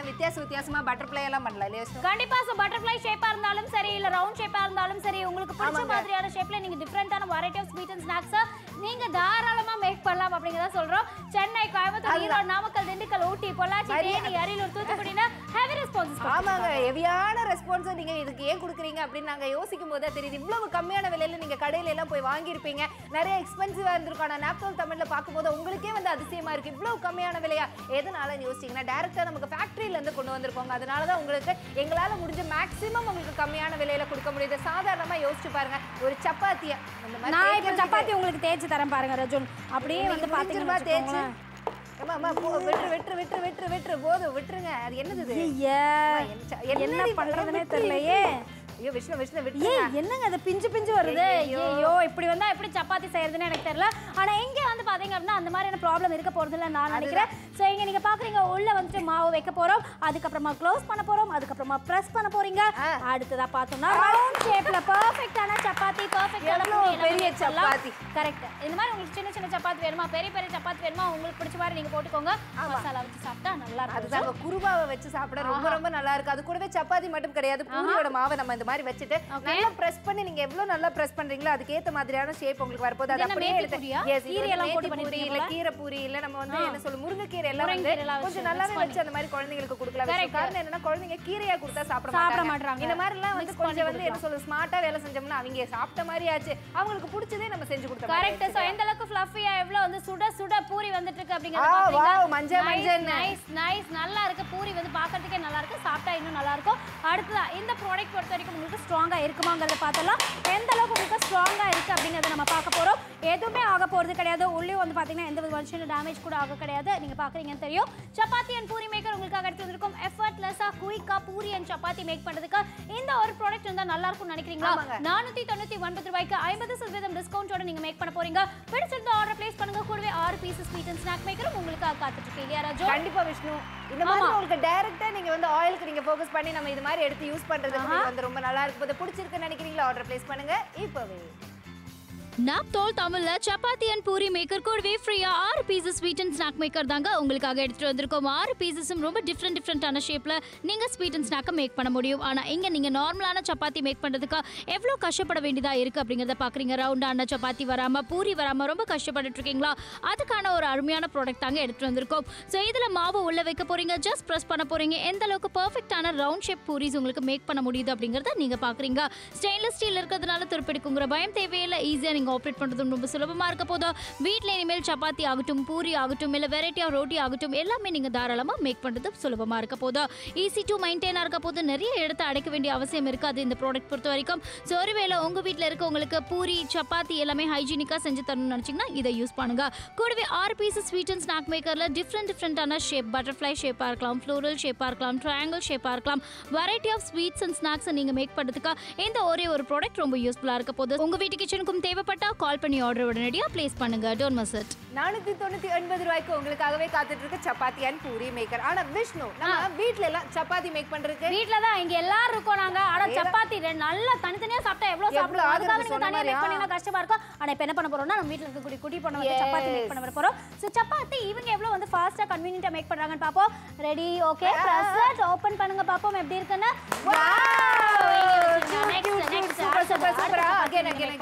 வித்தியாசமா பட்டர்ஃப்ளை எல்லாம் பண்ணலாம் இல்லையா? கண்டிப்பா. சோ பட்டர்ஃப்ளை ஷேப்பா இருந்தாலும் சரி இல்ல ரவுண்ட் ஷேப்பா இருந்தாலும் சரி உங்களுக்கு பிடிச்ச மாதிரியான ஷேப்ல நீங்க டிஃபரண்டான variety of sweet and snacks நீங்க தாராளமா மேக் பண்ணலாம் அப்படிங்கறத சொல்றோம். சென்னை, கோயம்புத்தூர், ஈரோடு, நாமக்கல், திண்டுக்கல், ஊட்டி, பொள்ளாச்சி, தேனி, அரியலூர், தூத்துக்குடினா ஹெவி ரெஸ்பான்ஸ். ஆமாங்க, ஹெவியான ரெஸ்பான்ஸ். நீங்க இதுக்கு ஏன் கொடுக்குறீங்க அப்படின்னு நாங்க யோசிக்கும் போதே தெரியுது. இவ்வளவு கம்மியான விலையில நீங்க கடையில எல்லாம் போய் வாங்கியிருப்பீங்க. நிறைய எக்ஸ்பென்சிவா இருந்திருக்கும். ஆனா நாப்தோல் தமிழ்ல பார்க்கும்போது உங்களுக்கே வந்து அதிசயமா இருக்கு. இவ்வளவு கம்மியான விலையா எதனால யோசிச்சீங்கன்னா டைரக்டா நமக்கு ஃபேக்டரியில இருந்து கொண்டு வந்திருக்கோங்க. அதனாலதான் உங்களுக்கு எங்களால முடிஞ்ச மேக்ஸிமம் உங்களுக்கு கம்மியான விலையில கொடுக்க முடியுது. சாதாரணமா யோசிச்சு பாருங்க, ஒரு சப்பாத்தியா இந்த மாதிரி நான் இப்ப சப்பாத்தி உங்களுக்கு தேய்ச்சி தரேன் பாருங்க ரஜுன். அப்படியே வந்து பாத்தீங்கன்னா தேய்ச்சி போதும் விட்டுருங்க. அது என்னது என்ன பண்றதுனே தெரியலையே. ஐயோ விஷ்ணு விஷ்ணு விட்டு என்னங்க அது பிஞ்சு பிஞ்சு வருது. ஐயோ இப்படி வந்தா எப்படி சப்பாத்தி செய்யறதுன்னு எனக்கு தெரியல. ஆனா இங்க வந்து பாத்தீங்க அப்படின்னா அந்த மாதிரியான ப்ராப்ளம் இருக்க போறது இல்ல நான் நினைக்கிறேன். சோ இங்க நீங்க பாக்குறீங்க உள்ள வந்துட்டு மாவு வைக்க போறோம், அதுக்கப்புறமா க்ளோஸ் பண்ண போறோம், அதுக்கப்புறமா பிரஸ் பண்ண போறீங்க. அடுத்ததா பார்த்தோம்னா ரவுண்ட் ஷேப்ல பெர்ஃபெக்ட்டான சப்பாத்தி, பெர்ஃபெக்ட்டான பெரிய சப்பாத்தி. கரெக்ட். இந்த மாதிரி உங்களுக்கு சின்ன சின்ன சப்பாத்தி வேணுமா, பெரிய பெரிய சப்பாத்தி வேணுமா, உங்களுக்கு பிடிச்ச மாதிரி நீங்க போட்டுக்கோங்க. மசாலா வச்சு சாப்பிட்டா நல்லா இருக்கும். அதுதாங்க குருபாவை வச்சு சாப்பிட ரொம்ப ரொம்ப நல்லா இருக்கு. அது கூடவே சப்பாத்தி மட்டும் கிடையாது, பூரியோட மாவை நம்ம இந்த மாதிரி வச்சிட்டு நல்லா பிரஸ் பண்ணி நீங்க எவ்வளவு நல்லா பிரஸ் பண்றீங்களோ அதுக்கு ஏத்த மாதிரியான ஷேப் உங்களுக்கு வரப்போகுது. அது அப்படியே எடுத்து கீரை எல்லாம் போட்டு பூரி இல்ல கீரை பூரி இல்ல நம்ம வந்து என்ன சொல்ல முருங்கைக்கீரை எல்லாம் வந்து கொஞ்சம் நல்லாவே வச்சு அந்த மாதிரி குழந்தைகளுக்கு கொடுக்கலாம். காரணம் என்னன்னா குழந்தைங்க கீரையா கொடுத்தா சாப்பிட மாட்டாங்க. இந்த மாதிரி எல்லாம் வந்து கொஞ்சம் வந்து என்ன சொல்ல ஸ்மார்ட்டா வேலை செஞ்சோம்னா அவங்க சாப்பிட்ட மாதிரி ஆச்சு, அவங்களுக்கு பிடிச்சதே நம்ம செஞ்சு கொடுத்தோம். கரெக்ட். சோ எந்த அளவுக்கு ஃப்ளஃபியா எவ்வளவு வந்து சுட சுட பூரி வந்துட்டு இருக்கு அப்படிங்கறத பாத்தீங்க. வாவ் மஞ்சள் மஞ்சள் நைஸ் நைஸ் நல்லா இருக்கு. பூரி வந்து பார்க்கிறதுக்கே நல்லா இருக்கு, சாப்பிட்டா இன்னும் நல்லா இருக்கும். அடுத்து இந்த ப்ராடக்ட் பொறுத்த வரைக்கும் உங்களுக்கு ஸ்ட்ராங்கா இருக்குமாங்கறத பார்த்தலாம். எந்த அளவுக்கு உங்களுக்கு ஸ்ட்ராங்கா இருக்கு அப்படிங்கறத நம்ம பார்க்க போறோம். எதுவுமே ஆக போறது கிடையாது. உள்ளே வந்து பாத்தீங்கன்னா எந்த விதமான டேமேஜ் கூட ஆக கிடையாது. நீங்க பாக்குறீங்கன்னு தெரியும். சப்பாத்தி அண்ட் பூரி மேக்கர் உங்களுக்காக எடுத்து வந்திருக்கும். எஃபர்ட்லெஸ்ஸா குயிக்கா பூரி அண்ட் சப்பாத்தி மேக் பண்றதுக்கு இந்த ஒரு ப்ராடக்ட் இருந்தா நல்லா இருக்கும்னு நினைக்கிறீங்களா? 499 ரூபாய்க்கு 50% டிஸ்கவுண்டோட நீங்க மேக் பண்ண போறீங்க. பிடிச்சிருந்தா ஆர்டர் பிளேஸ் பண்ணுங்க. கூடவே 6 பீசஸ் ஸ்வீட் அண்ட் ஸ்நாக் மேக்கரும் உங்களுக்காக காத்துட்டு இருக்கு இல்லையா ராஜு? கண்டிப்பா விஷ்ணு. இந்த மாதிரி உங்களுக்கு டைரக்டா நீங்க வந்து ஆயிலுக்கு நீங்க ஃபோக்கஸ் பண்ணி நம்ம இது மாதிரி எடுத்து யூஸ் பண்றதுக்கு வந்து ரொம்ப நல்லா இருக்கு. போது பிடிச்சிருக்குன்னு நினைக்கிறீங்களா? ஆர்டர் பிளேஸ் பண்ணுங்க இப்பவே. நாப்தோல் தமிழ்ல சப்பாத்தி அண்ட் பூரி மேக்கர் கூடவே ஃப்ரீயா 6 pieces sweet and snack maker தாங்க உங்களுக்காக எடுத்துட்டு வந்திருக்கோம். 6 பீசஸும் ரொம்ப டிஃப்ரெண்டான ஷேப்ல நீங்க ஸ்வீட் அண்ட் ஸ்நாக்கை மேக் பண்ண முடியும். ஆனா இங்க நீங்க நார்மலான சப்பாத்தி மேக் பண்றதுக்கு எவ்வளவு கஷ்டப்பட வேண்டியதா இருக்கு அப்படிங்கறத பாக்குறீங்க. ரவுண்டான சப்பாத்தி வராம பூரி வராம ரொம்ப கஷ்டப்பட்டுட்டு இருக்கீங்களா? அதுக்கான ஒரு அருமையான ப்ராடக்ட் தாங்க எடுத்துட்டு வந்திருக்கோம். ஸோ இதுல மாவு உள்ள வைக்க போறீங்க, ஜஸ்ட் ப்ரெஸ் பண்ண போறீங்க. எந்த அளவுக்கு பெர்ஃபெக்டான ரவுண்ட் ஷேப் பூரிஸ் உங்களுக்கு மேக் பண்ண முடியுது அப்படிங்கறத நீங்க பாக்குறீங்க. ஸ்டெயின்லெஸ் ஸ்டீல் இருக்கிறதுனால துருப்பிடிக்குங்கிற பயம் தேவையில்லை. ஈஸியா நீங்க ஆப்ரேட் பண்றது ரொம்ப சுலபமா இருக்க போதோ. வீட்ல இனிமேல் சப்பாத்தி ஆகட்டும், பூரி ஆகட்டும், இல்ல வெரைட்டி ஆஃப் ரோட்டி ஆகட்டும், எல்லாமே நீங்க தாராளமா மேக் பண்றது சுலபமா இருக்க போதோ. ஈஸி டு மெயின்டைனா இருக்க போது. நிறைய இடத்தை அடைக்க வேண்டிய அவசியம் இருக்காது இந்த ப்ராடக்ட் பொறுத்த வரைக்கும். ஸோ ஒருவேளை உங்க வீட்டில் இருக்கவங்களுக்கு பூரி சப்பாத்தி எல்லாமே ஹைஜீனிக்கா செஞ்சு தரணும்னு நினைச்சீங்கன்னா இதை யூஸ் பண்ணுங்க. கூடவே 6 பீசஸ் ஸ்வீட் அண்ட் ஸ்நாக் மேக்கர்ல டிஃப்ரெண்டான ஷேப், பட்டர்ஃப்ளை ஷேப்பா இருக்கலாம், ஃப்ளோரல் ஷேப்பா இருக்கலாம், ட்ரையாங்கிள் ஷேப்பா இருக்கலாம், variety of sweets and snacks நீங்க மேக் பண்றதுக்கு இந்த ஒரே ஒரு ப்ராடக்ட் ரொம்ப யூஸ்ஃபுல்லா இருக்க போது. உங்க வீட்டு கிச்சனுக்கும் தேவைப்பட்ட தேவைப்பட்டா கால் பண்ணி ஆர்டர் உடனடியாக ப்ளேஸ் பண்ணுங்க. Don't miss it. 499 ரூபாய்க்கு உங்களுக்காகவே காத்துட்டு இருக்கு சப்பாத்தி அண்ட் பூரி மேக்கர். ஆனா விஷ்ணு நம்ம வீட்ல எல்லாம் சப்பாத்தி மேக் பண்றதுக்கு வீட்ல தான் இங்க எல்லாரும் இருக்கோம் நாங்க. ஆனா சப்பாத்தி நல்லா தனித்தனியா சாப்பிட்டா எவ்வளவு சாப்பிடுவோம். அதுக்காக நீங்க தனியா மேக் பண்ணினா கஷ்டமா இருக்கும். ஆனா இப்போ என்ன பண்ண போறோம்னா நம்ம வீட்ல இருக்க குட்டி பொண்ணு வந்து சப்பாத்தி மேக் பண்ண போறோம். சோ சப்பாத்தி இவங்க எவ்வளவு வந்து ஃபாஸ்டா கன்வீனியன்ட்டா மேக் பண்றாங்கன்னு பாப்போம். Ready okay press it open பண்ணுங்க பாப்போம் எப்படி இருக்குன்னு. Wow next super again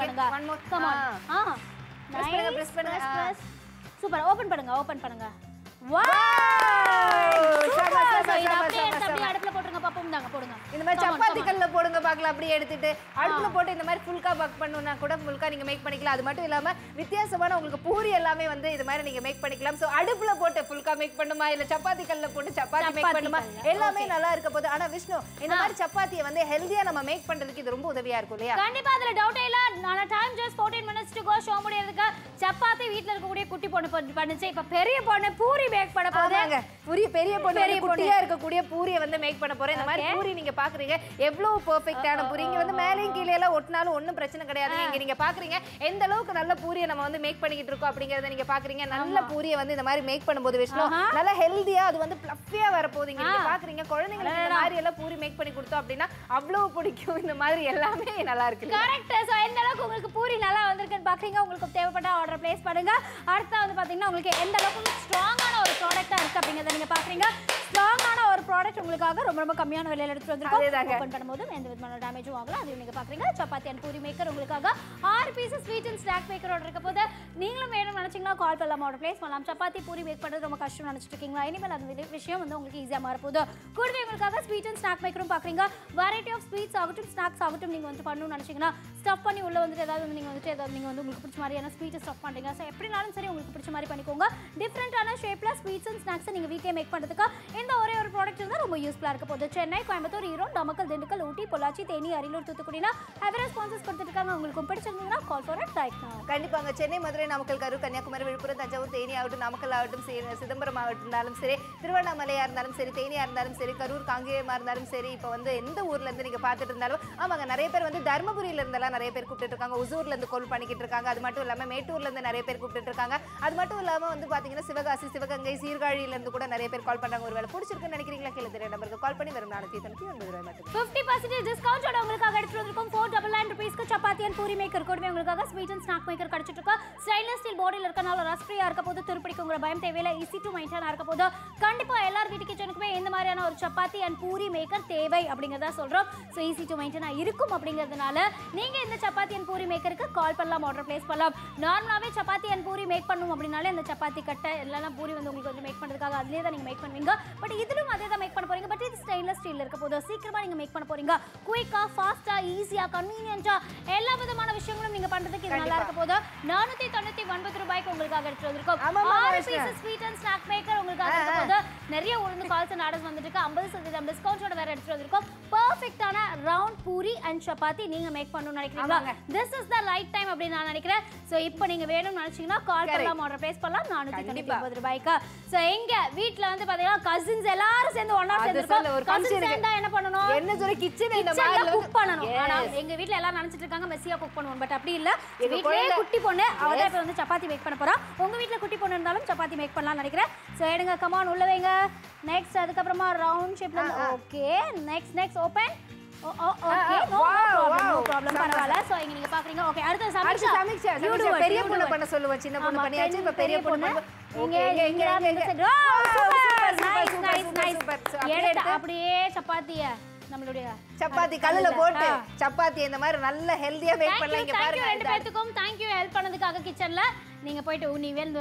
one more come on press பண்ணுங்க சூப்பர் ஓபன் பண்ணுங்க வாவ் அடுப்புல போட்டுருங்க பாப்போம் தாங்க போடுங்க. இந்த மாதிரி சப்பாத்தி கல்ல போடுங்க பார்க்கலாம். அப்படியே எடுத்துட்டு அடுப்புல போட்டு இந்த மாதிரி ஃபுல்கா பக் பண்ணனும்னா கூட ஃபுல்கா நீங்க மேக் பண்ணிக்கலாம். அது மட்டும் இல்லாம வித்தியாசமான உங்களுக்கு பூரி எல்லாமே வந்து இது மாதிரி நீங்க மேக் பண்ணிக்கலாம். சோ அடுப்புல போட்டு ஃபுல்கா மேக் பண்ணுமா இல்ல சப்பாத்தி கல்ல போட்டு சப்பாத்தி மேக் பண்ணுமா எல்லாமே நல்லா இருக்க போகுது. ஆனா விஷ்ணு இந்த மாதிரி சப்பாத்தியை வந்து ஹெல்தியா நம்ம மேக் பண்றதுக்கு இது ரொம்ப உதவியா இருக்கும் இல்லையா? கண்டிப்பா அதுல டவுட்டே இல்ல. நான் time just 14 minutes to go show முடியறதுக்கு சப்பாத்தி வீட்ல இருக்க கூடிய குட்டி பொண்ணு பண்ணுச்சு. இப்ப பெரிய பொண்ணு பூரி மேக் பண்ண போறாங்க. பெரிய பொண்ணு குட்டியா இருக்க கூடிய பூரியை வந்து மேக் பண்ண போறேன். இந்த மாதிரி பூரி நீங்க பாக்குறீங்க எவ்வளவு பெர்ஃபெக்ட்டான பூரி. இங்க வந்து மேலேயும் கீழே எல்லாம் ஒட்டினாலும் ஒண்ணும் பிரச்சனை கிடையாது. இங்க நீங்க பாக்குறீங்க எந்த அளவுக்கு நல்ல பூரியை நம்ம வந்து மேக் பண்ணிக்கிட்டு இருக்கோம் அப்படிங்கறத நீங்க பாக்குறீங்க. நல்ல பூரியை வந்து இந்த மாதிரி மேக் பண்ணும்போது விஷ்ணு நல்ல ஹெல்தியா அது வந்து ஃப்ளஃபியா வர போகுது. நீங்க பாக்குறீங்க குழந்தைங்களுக்கு இந்த மாதிரி எல்லாம் பூரி மேக் பண்ணி கொடுத்தோம் அப்படின்னா அவ்வளவு பிடிக்கும். இந்த மாதிரி எல்லாமே நல்லா இருக்கு. கரெக்ட். சோ எந்த அளவுக்கு உங்களுக்கு பூரி நல்லா வந்திருக்குன்னு பாக்குறீங்க. உங்களுக்கு தேவைப்பட்ட ஆர்டர் பிளேஸ் பண்ணுங்க. அடுத்து வந்து பாத்தீங்கன்னா உங்களுக்கு எந்த அளவுக்கு ஸ்ட்ராங்கான ஒரு ப்ராடக்ட்டா இருக்கு அப்படிங்கறத நீங்க பாக்குறீங்க. ஸ்ட்ராங்கான ஒரு ப்ராடக்ட் உங்களுக்காக ரொம்ப கம்மியான விலையில எடுத்து வந்திருக்கோம். ஓபன் பண்ணும்போது எந்த விதமான டேமேஜும் ஆகல. அது நீங்க பாக்குறீங்க. சப்பாத்தி அண்ட் பூரி மேக்கர் உங்களுக்காக 6 piece sweet and snack maker order இருக்க போது நீங்களும் வேணும்னு நினைச்சீங்கன்னா கால் பண்ணலாம் ஆர்டர் பிளேஸ் பண்ணலாம். சப்பாத்தி பூரி மேக் பண்றது ரொம்ப கஷ்டம் நினைச்சிட்டு இருக்கீங்களா? இனிமேல் அந்த விஷயம் வந்து உங்களுக்கு ஈஸியா மாற போகுது. கூடவே உங்களுக்காக ஸ்வீட் அண்ட் ஸ்நாக் மேக்கரும் பாக்குறீங்க. வெரைட்டி ஆஃப் ஸ்வீட்ஸ் ஆகட்டும் ஸ்நாக்ஸ் ஆகட்டும் நீங்க வந்து பண்ணணும்னு நினைச்சீங்கன்னா ஸ்டஃப் பண்ணி உள்ள வந்துட்டு ஏதாவது நீங்க வந்து உங்களுக்கு பிடிச்ச மாதிரியான ஸ்வீட் ஸ்டஃப் பண்றீங்க. ஸோ எப்படினாலும் சரி உங்களுக்கு பிடிச்ச மாதிரி பண்ணிக்கோங்க. டிஃப்ரெண்டான ஷேப்ல ஸ்வீட்ஸ் அண்ட் ஸ்நாக்ஸ் நீங்க வீட்லயே மேக் பண்றதுக்கு இந்த ஒரே ஒரு ப்ராடக்ட் இருந்தா ரொம்ப யூஸ்ஃபுல்லா இருக்க போகுது. சென்னை, கோயம்புத்தூர், ஈரோடு, நாமக்கல், திண்டுக்கல், ஊட்டி, பொள்ளாச்சி, தேனி, அரியலூர், தூத்துக்குடினா ஹெவி ஸ்பான்சர்ஸ் கொடுத்துட்டு இருக்காங்க. உங்களுக்கு பிடிச்சிருந்தா call for it right now. கண்டிப்பாங்க. சென்னை, மதுரை, நாமக்கல், கரூர், கன்னியாகுமரி, விழுப்புரம், தஞ்சாவூர், தேனி ஆகட்டும், நாமக்கல் ஆகட்டும், சிதம்பரம் ஆகட்டும் சரி, திருவண்ணாமலையா இருந்தாலும் சரி, தேனியா இருந்தாலும் சரி, கரூர், காங்கேயமா இருந்தாலும் சரி, இப்போ வந்து எந்த ஊர்ல இருந்து நீங்க பார்த்துட்டு இருந்தாலும் ஆமாங்க நிறைய பேர் வந்து தர்மபுரியில இருந்தெல்லாம் நிறைய பேர் கூப்பிட்டு இருக்காங்க. உசூர்ல இருந்து கால் பண்ணிக்கிட்டு இருக்காங்க. அது மட்டும் இல்லாம மேட்டூர்ல இருந்து நிறைய பேர் கூப்பிட்டு இருக்காங்க. அது மட்டும் இல்லாம வந்து பாத்தீங்கன்னா சிவகாசி, சிவகங்கை, சீர்காழியில இருந்து கூட நிறைய பேர் கால் பண்றாங்க. ஒருவேளை பிடிச்சிருக்குன்னு நினைக்கிறீங்களா? கீழே தெரிய நம்பருக்கு கால் பண்ணி வரும் 499 ரூபாய் மட்டும் 50% டிஸ்கவுண்டோட உங்களுக்காக எடுத்து வந்திருக்கோம். 499 ரூபீஸ்க்கு சப்பாத்தி அண்ட் பூரி மேக்கர் கூடவே உங்களுக்காக ஸ்வீட் அண்ட் ஸ்நாக் மேக்கர் கிடைச்சிட்டு இருக்கு. ஸ்டைன்லெஸ் ஸ்டீல் பாடியில் இருக்கனால ரஸ்ட் ஃப்ரீயா இருக்க போது துருப்பிடிக்குங்கிற பயம் தேவையில்லை. ஈஸி டு மெயின்டைன் இருக்க போது கண்டிப்பா எல்லார் வீட்டு கிச்சனுக்குமே இந்த மாதிரியான ஒரு சப்பாத்தி அண்ட் பூரி மேக்கர் தேவை அப்படிங்கறத சொல்றோம். ஸோ ஈஸி டு மெயின்டைனா இருக்கும் அப்படிங்கிறதுனால நீங்க இந்த சப்பாத்தி அண்ட் பூரி மேக்கருக்கு கால் பண்ணலாம் ஆர்டர் பிளேஸ் பண்ணலாம். நார்மலாவே சப்பாத்தி அண்ட் பூரி மேக் பண்ணணும் அப்படின்னாலே அந்த சப்பாத்தி கட்டை இல்லைன்னா பூரி வந்து உங்களுக்கு வந்து மேக் பண்றதுக்காக அதுலேயே தான் நீங்க மேக் பண்ணுவீங்க. பட் இதிலும் அதே தான் மேக் பண்ண போறீங்க. பட் இது ஸ்டைன்லெஸ் ஸ்டீல் இருக்க போது சீக்கிரமா நீங்க மேக் பண்ண போறீங்க. குயிக்கா, ஃபாஸ்டா, ஈஸியா, கன்வீனியன்ட்டா எல்லா விதமான விஷயங்களும் நீங்க பண்றதுக்கு இது நல்லா இருக்க போது 499 ரூபாய்க்கு உங்களுக்காக எடுத்து வந்திருக்கோம். 6 piece sweet and snack maker உங்களுக்காக இருக்க போது நிறைய ஊர்ல கால்ஸ் அண்ட் ஆர்டர்ஸ் வந்துட்டு இருக்கு. 50% டிஸ்கவுண்டோட வேற எடுத்து வந்திருக்கோம். பெர்ஃபெக்ட்டான ரவுண்ட் பூரி அண்ட் சப்பாத்தி நீங்க மேக் பண்ணனும்னு நினைக்கிறீங்களா? This is the right time அப்படி நான் நினைக்கிறேன். சோ இப்போ நீங்க வேணும்னு நினைச்சீங்கன்னா கால் பண்ணலாம் ஆர்டர் பிளேஸ் பண்ணலாம் 499 ரூபாய்க்கு. சோ எங்க வீட்ல வந்து பாத்தீங்கன்னா கசின்ஸ் எல்லாரும் சேர்ந்து ஒண்ணா சேர்ந்துருக்கோம். கசின்ஸ் சேர்ந்தா என்ன பண்ணனும்? என்ன சொல்ற கிச்சன் இந்த மாதிரி குக் பண்ணனும். ஆனா எங்க வீட்ல எல்லாரும் நினைச்சிட்டு இருக்காங்க மெஸ்ஸியா குக் பண்ணுவோம். பட் அப்படி இல்ல. வீட்லயே குட்டி பொண்ணு அவ தான் இப்ப வந்து சப்பாத்தி மேக் பண்ண போறா. உங்க வீட்ல குட்டி பொண்ணு இருந்தாலும் சப்பாத்தி மேக் பண்ணலாம்னு நினைக்கிறேன். சோ எடுங்க கம் ஆன் உள்ள வைங்க. நெக்ஸ்ட் அதுக்கு அப்புறமா ரவுண்ட் ஷேப்ல okay. Next open. Okay no problem பரவாயில்லை. சோ இங்க நீங்க பாக்குறீங்க. ஓகே அடுத்து சமீக்ஷா பெரிய பொண்ணு பண்ண சொல்லுவா. சின்ன பொண்ணு பண்ணியாச்சு. இப்ப பெரிய பொண்ணு இங்க நைஸ் அப்படியே சப்பாத்திய நம்மளுடைய சப்பாத்தி கல்லுல போட்டு சப்பாத்தி இந்த மாதிரி நல்ல ஹெல்தியா மேக் பண்ணலாம். இங்க பாருங்க ரெண்டு பேத்துக்கும் थैंक यू ஹெல்ப் பண்ணதுக்காக கிச்சன்ல நீங்க போய்ட்டு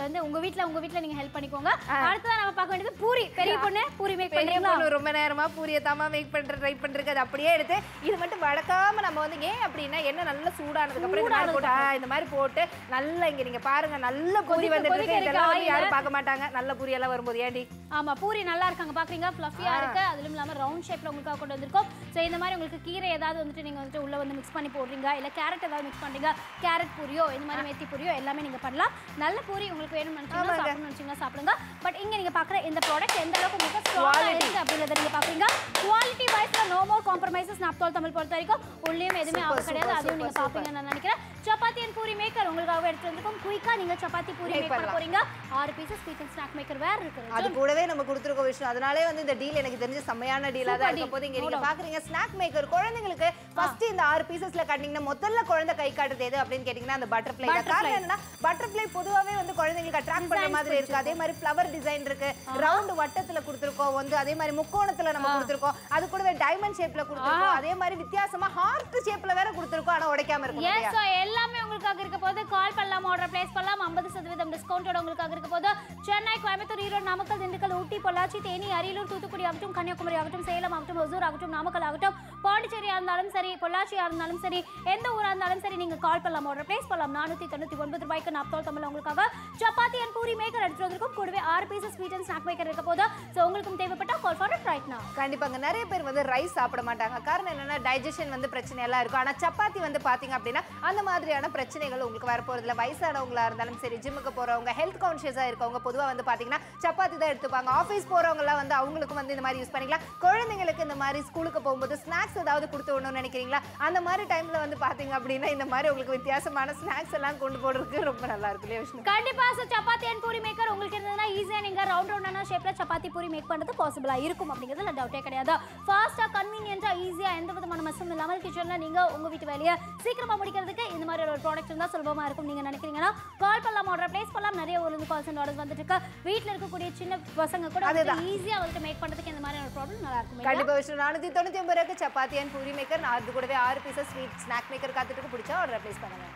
வந்து உங்க வீட்ல நீங்க ஹெல்ப் பண்ணிக்கோங்க. அடுத்து நம்ம பார்க்க வேண்டியது பூரி. பெரிய பொண்ணு பூரி மேக் பண்றீங்களா? ரொம்ப நேரமா பூரியை தாமா மேக் பண்ற ட்ரை பண்றதுக்கு அது அப்படியே எடுத்து இது மட்டும் வடக்காம நம்ம வந்து ஏன் அப்படின்னா என்ன நல்ல சூடானதுக்கு அப்புறம் இந்த மாதிரி போட்டு நல்லா இங்க நீங்க பாருங்க நல்ல பூரி வந்துட்டு இதெல்லாம் யாரும் பார்க்க மாட்டாங்க. நல்ல பூரி எல்லாம் வரும்போது ஏண்டி ஆமா பூரி நல்லா இருக்காங்க பாக்குறீங்க. ஃப்ளஃபியா இருக்கு. அதுலயும் இல்லாம ரவுண்ட் ஷேப்ல உங்களுக்கு கொண்டு வந்திருக்கோம். சோ இந்த மாதிரி உங்களுக்கு கீரை ஏதாவது வந்துட்டு நீங்க வந்துட்டு உள்ள வந்து மிக்ஸ் பண்ணி போடுறீங்க இல்ல கேரட் ஏதாவது மிக்ஸ் பண்றீங்க கேரட் பூரியோ இந்த மாதிரி மேத்தி பூரியோ எல்லாமே நீங்க பண்ணலாம். நல்ல பூரி உங்களுக்கு வேணும்னு நினைச்சீங்கன்னா சாப்பிடணும்னு நினைச்சீங்கன்னா சாப்பிடுங்க. பட் இங்க நீங்க பாக்குற இந்த ப்ராடக்ட் எந்த அளவுக்கு உங்களுக்கு ஸ்ட்ராங்கா இருக்கு அப்படிங்கறத நீங்க பாக்குறீங்க. குவாலிட்டி வைஸ்ல no more compromises. Naaptol Tamil பொறுத்த வரைக்கும் உள்ளேயும் எதுவுமே ஆக கிடையாது. அதையும் நீங்க பாப்பீங்கன்னு நான் நினைக்கிறேன். சப்பாத்தி அண்ட் பூரி மேக்கர் உங்களுக்காக எடுத்து வந்திருக்கோம். குயிக்கா நீங்க சப்பாத்தி பூரி மேக் பண்ண போறீங்க. 6 pieces sweet and snack maker வேற இருக்கு. அது கூடவே நம்ம கொடுத்துருக்க விஷயம். அதனாலே வந்து இந்த டீல் எனக்கு தெரிஞ்ச செமையான டீலா தான் இருக்க போது. இங்க நீங்க பாக்குறீங்க ஸ்நாக் மேக்கர் குழந்தைங்களுக்கு ஃபர்ஸ்ட் இந்த 6 பீசஸ்ல கட்டிங்கன்னா முதல்ல குழந்தை கை காட்டுறது எது அப்படின்னு கேட்டிங்கன்னா அந்த பட்டர்ஃப்ளை தான். காரணம் என்னன்னா பட்டர்ஃப்ளை பொதுவாவே வந்து குழந்தைங்களுக்கு அட்ராக்ட் பண்ற மாதிரி இருக்கு. அதே மாதிரி ஃப்ளவர் டிசைன் இருக்கு. ரவுண்ட் வட்டத்துல கொடுத்திருக்கோம். வந்து அதே மாதிரி முக்கோணத்துல நம்ம கொடுத்திருக்கோம். அது கூடவே டைமண்ட் ஷேப்ல கொடுத்திருக்கோம். அதே மாதிரி வித்தியாசமா ஹார்ட் ஷேப்ல வேற கொடுத்திருக்கோம். ஆனா உடைக்காம இருக்கும். எஸ் சோ எல்லாமே உங்களுக்காக இருக்க போது. கால் பண்ணலாம், ஆர்டர் பிளேஸ் பண்ணலாம். 50% டிஸ்கவுண்டோட உங்களுக்காக இருக்க போது. சென்னை, கோயம்புத்தூர், ஈரோடு, நாமக்கல், திண்டுக்கல், ஊட்டி, பொள்ளாச்சி, தேனி, அரியலூர், தூத்துக்குடி ஆகட்டும், கன்னியாகுமரி ஆகட்டும், சேலம் ஆகட்டும், ஒசூர் ஆகட்டும், நாமக்கல் ஆகட்டும், பாண்டிச்சேரியா இருந்தாலும் சரி, பொள்ளாச்சியா இருந்தாலும் சரி, எந்த ஊரா இருந்தாலும் சரி நீங்க கால் பண்ணலாம், ஆர்டர் பிளேஸ் பண்ணலாம். 499 ரூபாய்க்கு நாப்தோல் தமிழ் உங்களுக்காக சப்பாத்தி அண்ட் பூரி மேக்கர் எடுத்து வந்திருக்கும். கூடவே 6 pieces sweet and snack maker இருக்க போது. சோ உங்களுக்கும் தேவைப்பட்டா call for it right now. கண்டிப்பாங்க. நிறைய பேர் வந்து ரைஸ் சாப்பிட மாட்டாங்க. காரணம் என்னன்னா டைஜஷன் வந்து பிரச்சனை எல்லாம் இருக்கும். ஆனா சப்பாத்தி வந்து பாத்தீங்க அப்படின்னா அந்த மாதிரியான பிரச்சனைகள் உங்களுக்கு வர போறதுல. வயசானவங்களா இருந்தாலும் சரி, ஜிம்முக்கு போறவங்க, ஹெல்த் கான்ஷியஸா இருக்கவங்க பொதுவா வந்து பாத்தீங்கன்னா சப்பாத்தி தான் எடுத்துப்பாங்க. ஆஃபீஸ் போறவங்க எல்லாம் வந்து அவங்களுக்கு வந்து இந்த மாதிரி யூஸ் பண்ணிக்கலாம். குழந்தைங்களுக்கு இந்த மாதிரி ஸ்கூலுக்கு போகும்போது ஸ்நாக்ஸ் ஏதாவது கொடுத்து விடணும்னு நினைக்கிறீங்களா? அந்த மாதிரி டைம்ல வந்து பாத்தீங்க அப்படின்னா இந்த மாதிரி உங்களுக்கு வித்தியாசமான ஸ்நாக்ஸ் எல்லாம் கொண்டு போடுறதுக்கு ரொம்ப நல்லா இருக்கும் இல்லையா விஷ்ணு? கண்டிப்பா. So chapati and puri maker உங்களுக்கு இருந்ததுன்னா ஈஸியா நீங்க ரவுண்டான ஷேப்ல சப்பாத்தி பூரி மேக் பண்றது பாசிபிளா இருக்கும் அப்படிங்கிறதுல டவுட்டே கிடையாது. ஃபாஸ்டா, கன்வீனியன்ட்டா, ஈஸியா, எந்த விதமான மெஸ்ஸும் இல்லாம கிச்சன்ல நீங்க உங்க வீட்டு வேலையை சீக்கிரமா முடிக்கிறதுக்கு இந்த மாதிரி ஒரு ப்ராடக்ட் இருந்தா சுலபமா இருக்கும் நீங்க நினைக்கிறீங்கன்னா கால் பண்ணலாம், ஆர்டர் பிளேஸ் பண்ணலாம். நிறைய ஊர்ல கால்ஸ் அண்ட் ஆர்டர்ஸ் வந்துட்டு இருக்கு. வீட்ல இருக்கக்கூடிய சின்ன பசங்க கூட ஈஸியா வந்து மேக் பண்றதுக்கு இந்த மாதிரி ஒரு ப்ராடக்ட் நல்லா இருக்கும். கண்டிப்பா விஷ்ணு. 499 ரூபாய்க்கு சப்பாத்தி அண்ட் பூரி மேக்கர், அது கூடவே 6 பீசஸ் ஸ்வீட் ஸ்நாக் மேக்கர் காத்துட்டு பிடிச்சா ஆர்டர் பிளேஸ் பண்ணுங்க.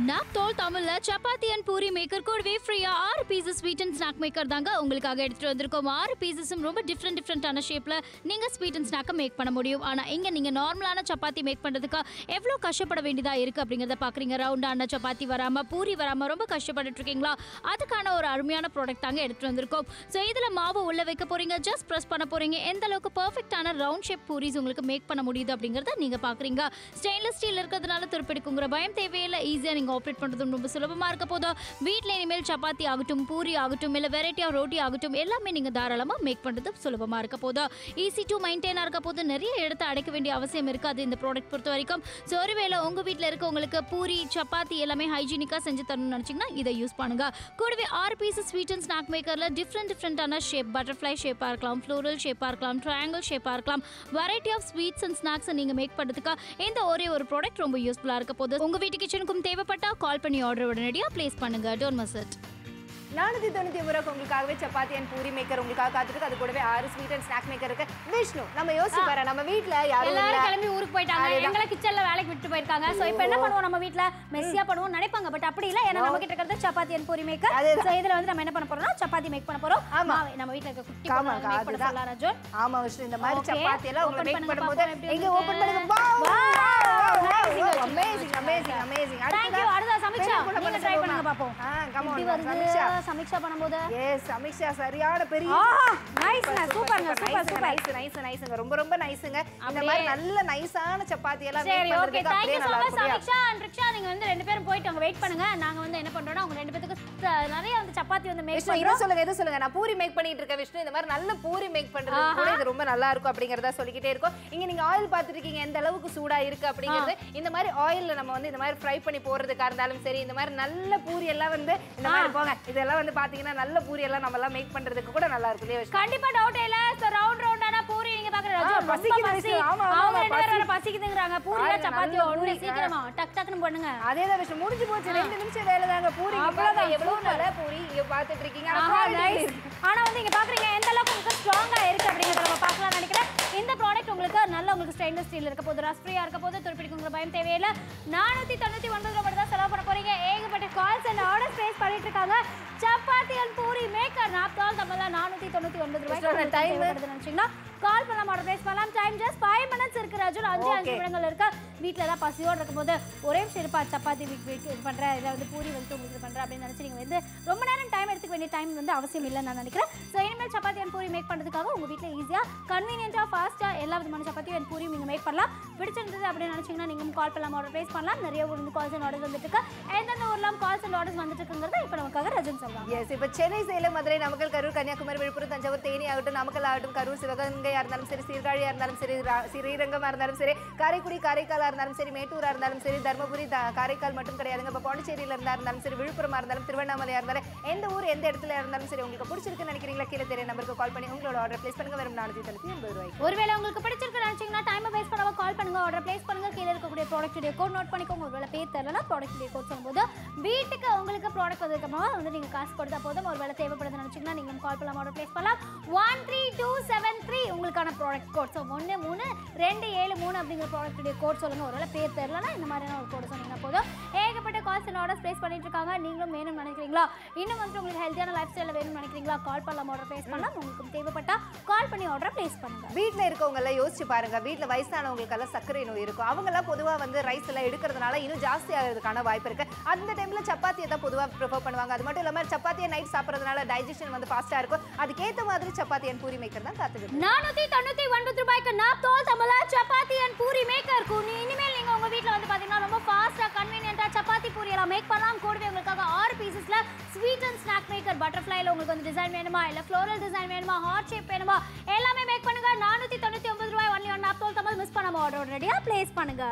நாப்தோல் தமிழ்ல சப்பாத்தி அண்ட் பூரி மேக்கர் கூடவே ஃப்ரீயா 6 pieces sweet and snack maker தாங்க உங்களுக்காக எடுத்துட்டு வந்திருக்கோம். 6 பீசஸும் ரொம்ப டிஃப்ரெண்டான ஷேப்ல நீங்க ஸ்வீட் அண்ட் ஸ்நாக்கை மேக் பண்ண முடியும். ஆனா இங்க நீங்க நார்மலான சப்பாத்தி மேக் பண்றதுக்கு எவ்வளவு கஷ்டப்பட வேண்டியதா இருக்கு அப்படிங்கறத பாக்குறீங்க. ரவுண்டான சப்பாத்தி வராம, பூரி வராம ரொம்ப கஷ்டப்பட்டுட்டு இருக்கீங்களா? அதுக்கான ஒரு அருமையான ப்ராடக்ட் தாங்க எடுத்துட்டு வந்திருக்கோம். ஸோ இதுல மாவு உள்ள வைக்க போறீங்க, ஜஸ்ட் ப்ரெஸ் பண்ண போறீங்க. எந்த அளவுக்கு பர்ஃபெக்டான ரவுண்ட் ஷேப் பூரிஸ் உங்களுக்கு மேக் பண்ண முடியுது அப்படிங்கறத நீங்க பாக்குறீங்க. ஸ்டெயின்லெஸ் ஸ்டீல் இருக்கிறதுனால துருப்பிடிக்குங்கிற பயம் தேவையில்லை. ஈஸியா நீங்க ஆப்ரேட் பண்றது ரொம்ப சுலபமா இருக்க போதோ. வீட்ல இனிமேல் சப்பாத்தி ஆகட்டும், பூரி ஆகட்டும், இல்ல வெரைட்டி ஆஃப் ரோட்டி ஆகட்டும், எல்லாமே நீங்க தாராளமா மேக் பண்றது சுலபமா இருக்க போதோ. ஈஸி டு மெயின்டைனா இருக்க போது. நிறைய இடத்தை அடைக்க வேண்டிய அவசியம் இருக்காது இந்த ப்ராடக்ட் பொறுத்த வரைக்கும். ஸோ ஒருவேளை உங்க வீட்டில் இருக்கவங்களுக்கு பூரி, சப்பாத்தி எல்லாமே ஹைஜீனிக்கா செஞ்சு தரணும்னு நினைச்சீங்கன்னா இதை யூஸ் பண்ணுங்க. கூடவே 6 பீசஸ் ஸ்வீட் அண்ட் ஸ்நாக் மேக்கர்ல டிஃப்ரெண்டான ஷேப், பட்டர்ஃப்ளை ஷேப்பா இருக்கலாம், ஃப்ளோரல் ஷேப்பா இருக்கலாம், ட்ரையாங்கிள் ஷேப்பா இருக்கலாம், variety of sweets and snacks நீங்க மேக் பண்றதுக்கு இந்த ஒரே ஒரு ப்ராடக்ட் ரொம்ப யூஸ்ஃபுல்லா இருக்க போது. உங்க வீட்டு கிச்சனுக்கும் தேவைப்பட்டா கால் பண்ணி ஆர்டர் உடனடியாக பிளேஸ் பண்ணுங்க. Don't miss it. 499 ரூபாய்க்கு உங்களுக்காகவே சப்பாத்தி அண்ட் பூரி மேக்கர் உங்களுக்காக காத்துருக்கு. அது கூடவே 6 ஸ்வீட் அண்ட் ஸ்நாக் மேக்கர் இருக்கு. விஷ்ணு, நம்ம யோசிச்சு பாரு, நம்ம வீட்ல யாரும் எல்லாரும் கிளம்பி ஊருக்கு போயிட்டாங்க, எங்களை கிச்சன்ல வேலைக்கு விட்டு போயிருக்காங்க. சோ இப்போ என்ன பண்ணுவோம், நம்ம வீட்ல மெஸ்ஸியா பண்ணுவோம் நினைப்பாங்க. பட் அப்படி இல்ல, ஏன்னா நம்ம கிட்ட இருக்கிறது chapati and puri maker. So இதுல வந்து நம்ம என்ன பண்ண போறோம்னா சப்பாத்தி மேக் பண்ண போறோம். நம்ம வீட்ல இருக்க குட்டி மேக் பண்ண சொல்லலாம் ரஜோன். ஆமா விஷ்ணு, இந்த மாதிரி சப்பாத்தி எல்லாம் உங்களுக்கு மேக் பண்ணும்போது எங்க ஓபன் பண்ணுங்க. Wow, amazing amazing amazing. Thank you. அடுத்த சமீக்ஷா நீங்க ட்ரை பண்ணுங்க பாப்போம். கம் ஆன் சமீக்ஷா பண்ணும்போது எஸ், சமீக்ஷா சரியான பெரிய நைஸ்ங்க, சூப்பர்ங்க, சூப்பர் நைஸ்ங்க, ரொம்ப நைஸ்ங்க. இந்த மாதிரி நல்ல நைஸான சப்பாத்தி எல்லாம் மேக் சரி, ஓகே. பண்றதுக்கு थैंक அப்படியே यू நல்லா so much இருக்கும். Sameeksha and rickshaw. நீங்க வந்து ரெண்டு பேரும் போயிட்டு அங்க வெயிட் பண்ணுங்க. நாங்க வந்து என்ன பண்றோம்னா அவங்க ரெண்டு பேருக்கு நிறைய வந்து சப்பாத்தி வந்து மேக் விஷ்ணு, இத சொல்லுங்க. நான் பூரி மேக் பண்ணிட்டு இருக்கேன் விஷ்ணு. இந்த மாதிரி நல்ல பூரி மேக் பண்றது கூட இது ரொம்ப நல்லா இருக்கும் அப்படிங்கறத சொல்லிக்கிட்டே இருக்கோம். இங்க நீங்க ஆயில் பாத்துட்டு இருக்கீங்க எந்த அளவுக்கு சூடா இருக்கு அப்படிங்கிறது. இந்த மாதிரி ஆயில்ல நம்ம வந்து இந்த மாதிரி ஃப்ரை பண்ணி போறதுக்கா இருந்தாலும் சரி, இந்த மாதிரி நல்ல பூரி எல்லாம் வந்து இந்த மாதிரி போங்க. இதெல்லாம் வந்து பாத்தீங்கன்னா நல்ல பூரி எல்லாம் நம்ம எல்லாம் மேக் பண்றதுக்கு கூட நல்லா இருக்கும் இல்லையா விஷ்ணு? கண்டிப்பா டவுட் இல்ல. சோ ரவுண்டான பூரி நீங்க பாக்குறது பசிக்குது. ஆமா அவங்க ரெண்டு பேரும் பசிக்குதுங்கறாங்க. பூரில சப்பாத்தி ஒண்ணு சீக்கிரமா டக் டக்னு பண்ணுங்க. அதேதான் விஷ்ணு, முடிஞ்சு போச்சு. 2 நிமிஷம் வேலை தாங்க. பூரி அவ்வளவுதான். எவ்வளவு நல்ல பூரி இங்க பாத்துட்டு இருக்கீங்க. ஆனா வந்து இங்க பாக்குறீங்க எந்த அளவுக்கு உங்களுக்கு ஸ்ட்ராங்கா இருக்கு அப்படிங்கறத நம்ம பார்க்கலாம் நினைக்கிறேன். இந்த ப்ராடக்ட் உங்களுக்கு நல்ல உங்களுக்கு ஸ்டெயின்லெஸ் ஸ்டீல் இருக்க போது, ரஸ்ட் ஃப்ரீயா இருக்க போது, துருப்பிடிக்குங்கிற பயம் தேவையில்லை. 499 ரூபாய் தான் செலவு பண்ண போறீங்க. ஏகப்பட்ட கால்ஸ் அண்ட் ஆர்டர்ஸ் பிளேஸ் பண்ணிட்டு இருக்காங்க. Chapati and puri maker naphthol தமிழ்ல 499 ரூபாய்க்கு டைம் நினைச்சீங்கன்னா கால் பண்ணலாம், ஆர்டர் பிளேஸ் பண்ணலாம். டைம் ஜஸ்ட் 5 minutes இருக்கு ராஜு. 5 நிமிடங்கள் இருக்கு. வீட்ல ஏதாவது பசியோடு இருக்கும்போது ஒரே நிமிஷம் இருப்பா சப்பாத்தி இது பண்றேன், இல்லை வந்து பூரி வந்து உங்களுக்கு பண்றேன் அப்படின்னு நினைச்சு நீங்க வந்து ரொம்ப நேரம் டைம் எடுத்துக்க வேண்டிய டைம் வந்து அவசியம் இல்லைன்னு நான் நினைக்கிறேன். ஸோ இனிமேல் சப்பாத்தி அண்ட் பூரி மேக் பண்றதுக்காக உங்க வீட்டில் ஈஸியா கன்வீனியன்ட்டா ஃபாஸ்டா எல்லா விதமான சப்பாத்தி அண்ட் பூரியும் நீங்க மேக் பண்ணலாம். பிடிச்சிருந்தது அப்படின்னு நினைச்சீங்கன்னா நீங்க கால் பண்ணலாம், ஆர்டர் பிளேஸ் பண்ணலாம். நிறைய ஊர்ல கால்ஸ் அண்ட் ஆர்டர்ஸ் வந்துட்டு இருக்கு. எந்தெந்த ஊர்லாம் கால்ஸ் அண்ட் ஆர்டர்ஸ் வந்துட்டு இருக்குங்கிறத இப்போ நமக்காக ரஜன் சொல்லுவாங்க. எஸ், இப்போ சென்னை, சேலம், மதுரை, நாமக்கல், கரூர், கன்னியாகுமரி, விழுப்புரம், தஞ்சாவூர், தேனி ஆகட்டும், நாமக்கல் ஆகட்டும், கரூர், சிவகங்கையா இருந்தாலும் சரி, சீர்காழியா இருந்தாலும் சரி, ஸ்ரீரங்கமா இருந்தாலும் சரி, காரைக்குடி, காரைக்காலா இருந்தாலும் சரி, மேட்டூரா இருந்தாலும் சரி, தர்மபுரி, காரைக்கால் மட்டும் கிடையாதுங்க. இப்போ பாண்டிச்சேரியில இருந்தாலும் சரி, விழுப்புரமா இருந்தாலும், திருவண்ணாமலையா இருந்தாலும், எந்த ஊர் எந்த இடத்துல இருந்தாலும் சரி, உங்களுக்கு பிடிச்சிருக்குன்னு நினைக்கிறீங்களா கீழே தெரிய நம்பருக்கு கால் பண்ணி உங்களோட ஆர்டர் பிளேஸ் பண்ணுங்க. வெறும் 499 ரூபாய்க்கு. ஒருவேளை உங்களுக்கு பிடிச்சிருக்கு நினைச்சீங்கன்னா டைம் வேஸ்ட் பண்ணாம கால் பண்ணுங்க, ஆர்டர் பிளேஸ் பண்ணுங்க. கீழே இருக்கக்கூடிய ப்ராடக்ட் கோட் நோட் பண்ணிக்கோங்க. ஒருவேளை பேர் தெரியலனா ப்ராடக்ட் கோட் சொல்லும்போது வீட்டுக்கு உங்களுக்கு ப்ராடக்ட் வந்ததுக்கப்புறமா வந்து நீங்க காசு கொடுத்தா போதும். ஒருவேளை தேவைப்படுதுன்னு நினைச்சீங்கன்னா நீங்க கால் பண்ணலாம், ஆர்டர் பிளேஸ் பண்ணலாம். 13273 உங்களுக்கான ப்ராடக்ட் கோட். ஸோ 13273 அப்படிங்கிற ப்ராடக்ட் கோட் சொல்லுங்க. ஒருவேளை பேர் தெரியலனா இந்த மாதிரியான ஒரு கோட் சொன்னீங்கன்னா போதும். ஏகப்பட்ட கால்ஸ் அண்ட் ஆர்டர்ஸ் பிளேஸ் பண்ணிட்டு இருக்காங்க. நீங்களும் வேணும்னு நினைக்கிறீங்களா, இன்னும் வந்து உங்களுக்கு ஹெல்த்தியான லைஃப் ஸ்டைல வேணும்னு நினைக்கிறீங்களா, கால் பண்ணலாம், ஆர்டர் பிளேஸ் பண்ணலாம். உங்களுக்கு தேவைப்பட்டா கால் பண்ணி ஆர்டர் பிளேஸ் பண்ணுங்க. வீட்ல இருக்கவங்க எல்லாம் யோசிச்சு பாருங்க. வீட்ல வயசானவங்களுக்கு எல்லாம் சர்க்கரை நோய் இருக்கும். அவங்க எல்லாம் பொதுவா வந்து ரைஸ் எல்லாம் எடுக்கிறதுனால இன்னும் ஜாஸ்தி ஆகிறதுக்கான வாய்ப்பு இருக்கு. அந்த டைம்ல சப்பாத்தியை தான் பொதுவா ப்ரிஃபர் பண்ணுவாங்க. அது மட்டும் இல்லாம சப்பாத்தியை நைட் சாப்பிட்றதுனால டைஜஷன் வந்து ஃபாஸ்டா இருக்கும். அதுக்கேற்ற மாதிரி சப்பாத்தி அண்ட் பூரி மேக்கர் தான் காத்துக்கிட்டு 499 ரூபாய்க்கு நாப்தால் தமிழ சப்பாத்தி அண்ட் பூரி மேக்கர். இனிமேல் நீங்க உங்க வீட்ல வந்து பாத்தீங்கன்னா ரொம்ப ஃபாஸ்டா கன்வீனியன்ட்டா சப்பாத்தி பூரி எல்லாம் மேக் பண்ணலாம். கூடவே உங்களுக்காக 6 பீசஸ்ல ஸ்வீட் அண்ட் ஸ்நாக் மேக்கர் பட்டர்ஃப்ளைல உங்களுக்கு வந்து டிசைன் வேணுமா, இல்ல ஃப்ளோரல் டிசைன் வேணுமா, ஹார்ட் ஷேப் வேணுமா, எல்லாமே மேக் பண்ணுங்க. 499 ரூபாய் only on naphthol Tamil. Miss பண்ணாம ஆர்டர் ரெடியா பிளேஸ் பண்ணுங்க.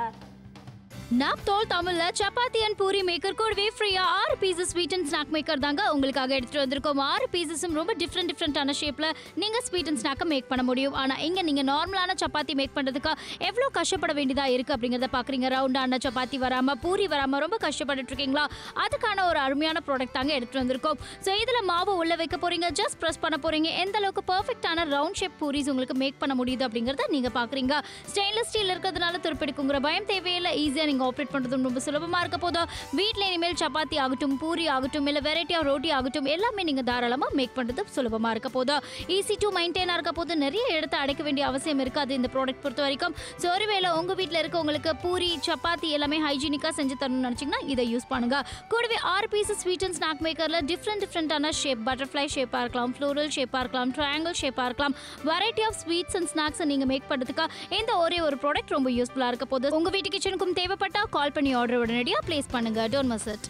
நாப்தால் தமிழ்ல சப்பாத்தி அண்ட் பூரி மேக்கர் கூடவே ஃப்ரீயா 6 pieces sweet and snack maker தாங்க உங்களுக்காக எடுத்துட்டு வந்திருக்கோம். 6 பீசஸும் ரொம்ப டிஃப்ரெண்டான ஷேப்ல நீங்க ஸ்வீட் அண்ட் ஸ்நாக்கை மேக் பண்ண முடியும். ஆனா இங்க நீங்க நார்மலான சப்பாத்தி மேக் பண்றதுக்கு எவ்வளவு கஷ்டப்பட வேண்டியதா இருக்கு அப்படிங்கறத பாக்குறீங்க. ரவுண்டான சப்பாத்தி வராம, பூரி வராம ரொம்ப கஷ்டப்பட்டு இருக்கீங்களா, அதுக்கான ஒரு அருமையான ப்ராடக்ட் தாங்க எடுத்துட்டு வந்திருக்கோம். ஸோ இதுல மாவு உள்ள வைக்க போறீங்க, ஜஸ்ட் ப்ரெஸ் பண்ண போறீங்க. எந்த அளவுக்கு பர்ஃபெக்டான ரவுண்ட் ஷேப் பூரிஸ் உங்களுக்கு மேக் பண்ண முடியுது அப்படிங்கறத நீங்க பாக்குறீங்க. ஸ்டெயின்லெஸ் ஸ்டீல் இருக்கிறதுனால துருப்பிடிக்குங்கிற பயம் தேவையில்லை. ஈஸியா நீங்க ஆப்ரேட் பண்றது ரொம்ப சுலபமா இருக்க போதோ. வீட்டில் இனிமேல் சப்பாத்தி ஆகட்டும், பூரி ஆகட்டும், இல்லை வெரைட்டி ஆஃப் ரோட்டி ஆகட்டும், எல்லாமே நீங்கள் தாராளமாக மேக் பண்ணுறது சுலபமாக இருக்க போதோ. ஈஸி டு மெயின்டைனாக இருக்க போது. நிறைய இடத்த அடைக்க வேண்டிய அவசியம் இருக்காது இந்த ப்ராடக்ட் பொறுத்த வரைக்கும். ஸோ ஒருவேளை உங்கள் வீட்டில் இருக்கவங்களுக்கு பூரி சப்பாத்தி எல்லாமே ஹைஜீனிக்காக செஞ்சு தரணும்னு நினச்சிங்கன்னா இதை யூஸ் பண்ணுங்க. கூடவே 6 பீசஸ் ஸ்வீட் அண்ட் ஸ்நாக் மேக்கரில் டிஃப்ரெண்டான ஷேப், பட்டர்ஃப்ளை ஷேப்பாக இருக்கலாம், ஃப்ளோரல் ஷேப்பாக இருக்கலாம், ட்ரையாங்கிள் ஷேப்பாக இருக்கலாம், வெரைட்டி ஆஃப் ஸ்வீட்ஸ் அண்ட் ஸ்நாக்ஸை நீங்கள் மேக் பண்ணுறதுக்கு இந்த ஒரே ஒரு ப்ராடக்ட் ரொம்ப யூஸ்ஃபுல்லாக இருக்க போது. உங்கள் வீட்டு கிச்சனுக்கும் தேவைப்பட்டா கால் பண்ணி ஆர்டர் உடனடியா பிளேஸ் பண்ணுங்க. Don't miss it.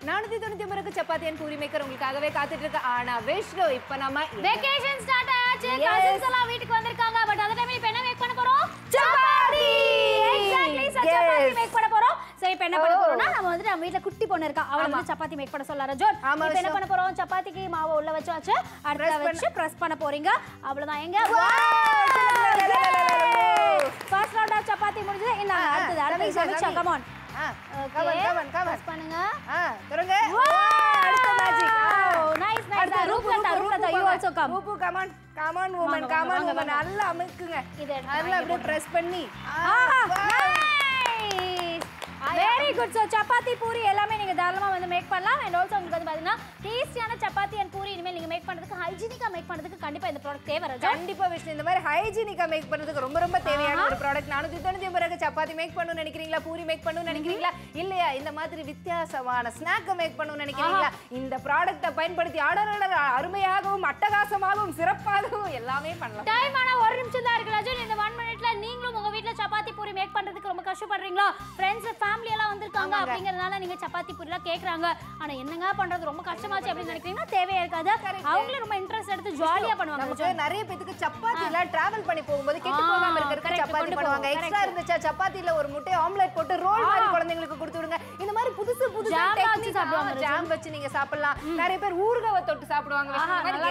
499 chapati and puri maker உங்களுக்காகவே காத்துட்டு இருக்கு. ஆனா விஷ்ணு, இப்போ நம்ம வெகேஷன் ஸ்டார்ட் ஆச்சு. கசின்ஸ் எல்லாம் வீட்டுக்கு வந்திருக்காங்க. பட் அந்த டைம்ல இப்போ என்ன மேக் பண்ண போறோம்? சப்பாத்தி. எக்ஸாக்ட்லி சப்பாத்தி மேக் பண்ண போறோம். சோ இப்போ என்ன பண்ண போறோம்னா நம்ம வந்து நம்ம வீட்ல குட்டி பொண்ணு இருக்கா, அவளை வந்து சப்பாத்தி மேக் பண்ண சொல்ல ரஜோன். இப்போ என்ன பண்ண போறோம்? சப்பாத்திக்கு மாவு உள்ள வச்சாச்சு. அடுத்து வச்சு பிரஸ் பண்ண போறீங்க. அவ்வளவுதான். எங்க ஃபர்ஸ்ட் ரவுண்ட் ஆஃப் சப்பாத்தி முடிஞ்சது. இந்த அடுத்து சமைச்சா. Come on. பிரஸ் பண்ணுங்க. தொடங்க. அடுத்த magic. Nice nice. Rupa you also come. Rupu come on woman, come on woman. நல்லா அமுக்குங்க. நல்லா அப்படியே பிரஸ் பண்ணி. Very good. So chapati puri எல்லாமே நீங்கள் தாராளமாக வந்து மேக் பண்ணலாம். அண்ட் ஆல்சோ உங்களுக்கு வந்து பார்த்தீங்கன்னா டேஸ்டியான சப்பாத்தி அண்ட் பூரி இனிமேல் நீங்கள் மேக் பண்ணுறதுக்கு ஹைஜீனிக்காக மேக் பண்ணுறதுக்கு கண்டிப்பாக இந்த ப்ராடக்ட் தேவை. கண்டிப்பாக விஷ்ணு, இந்த மாதிரி ஹைஜீனிக்காக மேக் பண்ணுறதுக்கு ரொம்ப தேவையான ஒரு ப்ராடக்ட். 499 ரூபாய்க்கு சப்பாத்தி மேக் பண்ணணும்னு நினைக்கிறீங்களா, பூரி மேக் பண்ணணும்னு நினைக்கிறீங்களா, இல்லையா இந்த மாதிரி வித்தியாசமான ஸ்நாக்கை மேக் பண்ணணும்னு நினைக்கிறீங்களா, இந்த ப்ராடக்ட்டை பயன்படுத்தி ஆர்டர் அருமையாகவும் அட்டகாசமாகவும் சிறப்பாகவும் எல்லாமே பண்ணலாம். டைம் ஆனால் 1 நிமிஷம் தான் இருக்கு ராஜன். இந்த 1 மினிட்ல நீங்களும் உங்கள் வீட்டில் சப்பாத்தி பூரி மேக் பண்ணுறதுக்கு ரொம்ப கஷ்டப்படுறீங்களா, ஃப்ரெண்ட்ஸ் ஃபேமிலி எல்லாம் வந்திருக்காங்க அப்படிங்கறதுனால நீங்க சப்பாத்தி பூரிலாம் கேக்குறாங்க, ஆனா என்னங்க பண்றது ரொம்ப கஷ்டமாச்சு அப்படின்னு நினைக்கிறீங்கன்னா தேவையே இருக்காது. அவங்களே ரொம்ப இன்ட்ரெஸ்ட் எடுத்து ஜாலியா பண்ணுவாங்க. நமக்கு நிறைய பேருக்கு சப்பாத்தி எல்லாம் டிராவல் பண்ணி போகும்போது கெட்டு போகாம இருக்கிறதுக்கு சப்பாத்தி பண்ணுவாங்க. எக்ஸ்ட்ரா இருந்துச்சா சப்பாத்தில ஒரு முட்டை ஆம்லெட் போட்டு ரோல் மாதிரி குழந்தைகளுக்கு கொடுத்து விடுங்க. இந்த மாதிரி புதுசு டெக்னிக் சாப்பிடுவாங்க. ஜாம் வச்சு நீங்க சாப்பிடலாம். நிறைய பேர் ஊறுகாவை தொட்டு சாப்பிடுவாங்க.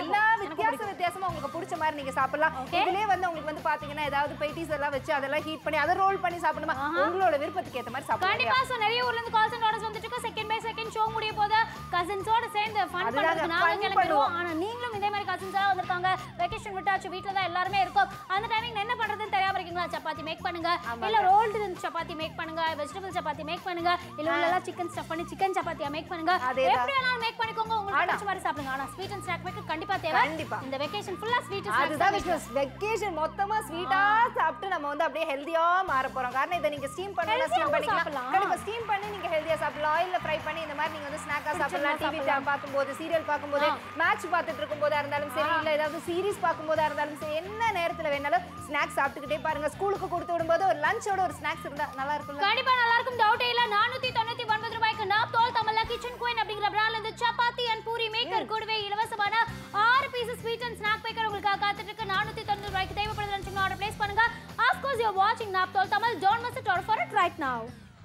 எல்லா வித்தியாசமா உங்களுக்கு பிடிச்ச மாதிரி நீங்க சாப்பிடலாம். இதுலயே வந்து உங்களுக்கு வந்து பாத்தீங்கன்னா ஏதாவது பேட்டிஸ் எல்லாம் வச்சு அதெல்லாம் ஹீட் பண்ணி அதை ரோல் பண்ணி சாப்பிடணுமா உங்களோட விருப்பத்துக்கு ஏத்த மாதிரி சாப்பிடலாம். கண்டிப்பா. சோ நிறைய ஊர்ல இருந்து கால்ஸ் அண்ட் ஆர்டர்ஸ் வந்துட்டு இருக்கு. செகண்ட் பை செகண்ட் ஷோ முடிய போகுது. கசின்ஸோட சேர்ந்து ஃபன் பண்றதுக்கு நாங்க கிளம்பிடுவோம். ஆனா நீங்களும் இதே மாதிரி கசின்ஸ் எல்லாம் வந்திருக்காங்க. வெகேஷன் விட்டாச்சு, வீட்ல தான் எல்லாரும் இருக்கும். அந்த டைமிங் என்ன பண்றதுன்னு தெரியாம இருக்கீங்களா, சப்பாத்தி மேக் பண்ணுங்க. இல்ல ரோல்டு சப்பாத்தி மேக் பண்ணுங்க, வெஜிடபிள் சப்பாத்தி மேக் பண்ணுங்க. இல்ல உள்ள எல்லாம் சிக்கன் ஸ்டஃப் பண்ணி சிக்கன் சப்பாத்தி ஓகே மேக் பண்ணுங்க எப்படி வேணாலும் மேக் பண்ணிக்கோங்க உங்களுக்கு பிடிச்ச மாதிரி சாப்பிடுங்க ஆனா ஸ்வீட் அண்ட் ஸ்நாக் மேக்கர் கண்டிப்பா தேவை இந்த வெகேஷன் ஃபுல்லா ஸ்வீட் அதுதான் வெகேஷன் மொத்தமா ஸ்வீட்டா சாப்பிட்டு நம்ம வந்து அப்படியே ஹெல்தியா மாற போறோம் காரணம் இத நீங்க ஸ்டீம் பண்ணலாம் ஸ்டீம் பண்ணிக்கலாம் கண்டிப்பா ஸ்டீம் பண்ணி நீங்க ஹெல்தியா சாப்பிடலாம் ஆயில்ல ஃப்ரை பண்ணி இந்த மாதிரி நீங்க வந்து ஸ்நாக்கா சாப்பிடலாம் டிவி பாக்கும்போது சீரியல் பாக்கும்போது மேட்ச் பார்த்துட்டு இருக்கும்போதா இருந்தாலும் சரி இல்ல ஏதாவது சீரிஸ் பாக்கும்போதா இருந்தாலும் சரி என்ன நேரத்துல வேணாலும் ஸ்நாக்ஸ் சாப்பிட்டுக்கிட்டே பாருங்க ஸ்கூலுக்கு கொடுத்து விடும்போது ஒரு லஞ்சோட ஒரு ஸ்நாக்ஸ் இருந்தா நல்லா இருக்கும்ல கண்டிப்பா நல்லா இருக்கும் டவுட்டே இல்ல 499 ரூபாய்க்கு நாப்தோல் தமிழா கிச்சன் குயின் அப்படிங்கற பிராண்ட்ல இருந்து சப்பாத்தி அண்ட் பூரி மேக்கர் கூடவே இலவசமான 6 piece sweet and snack maker உங்களுக்கு காத்துட்டு இருக்கு 499 ரூபாய்க்கு தேவைப்படுதுன்னு ஆர்டர் பிளேஸ் பண்ணுங்க. Of course you are watching Naaptol Tamil. Don't miss it, order for it right now.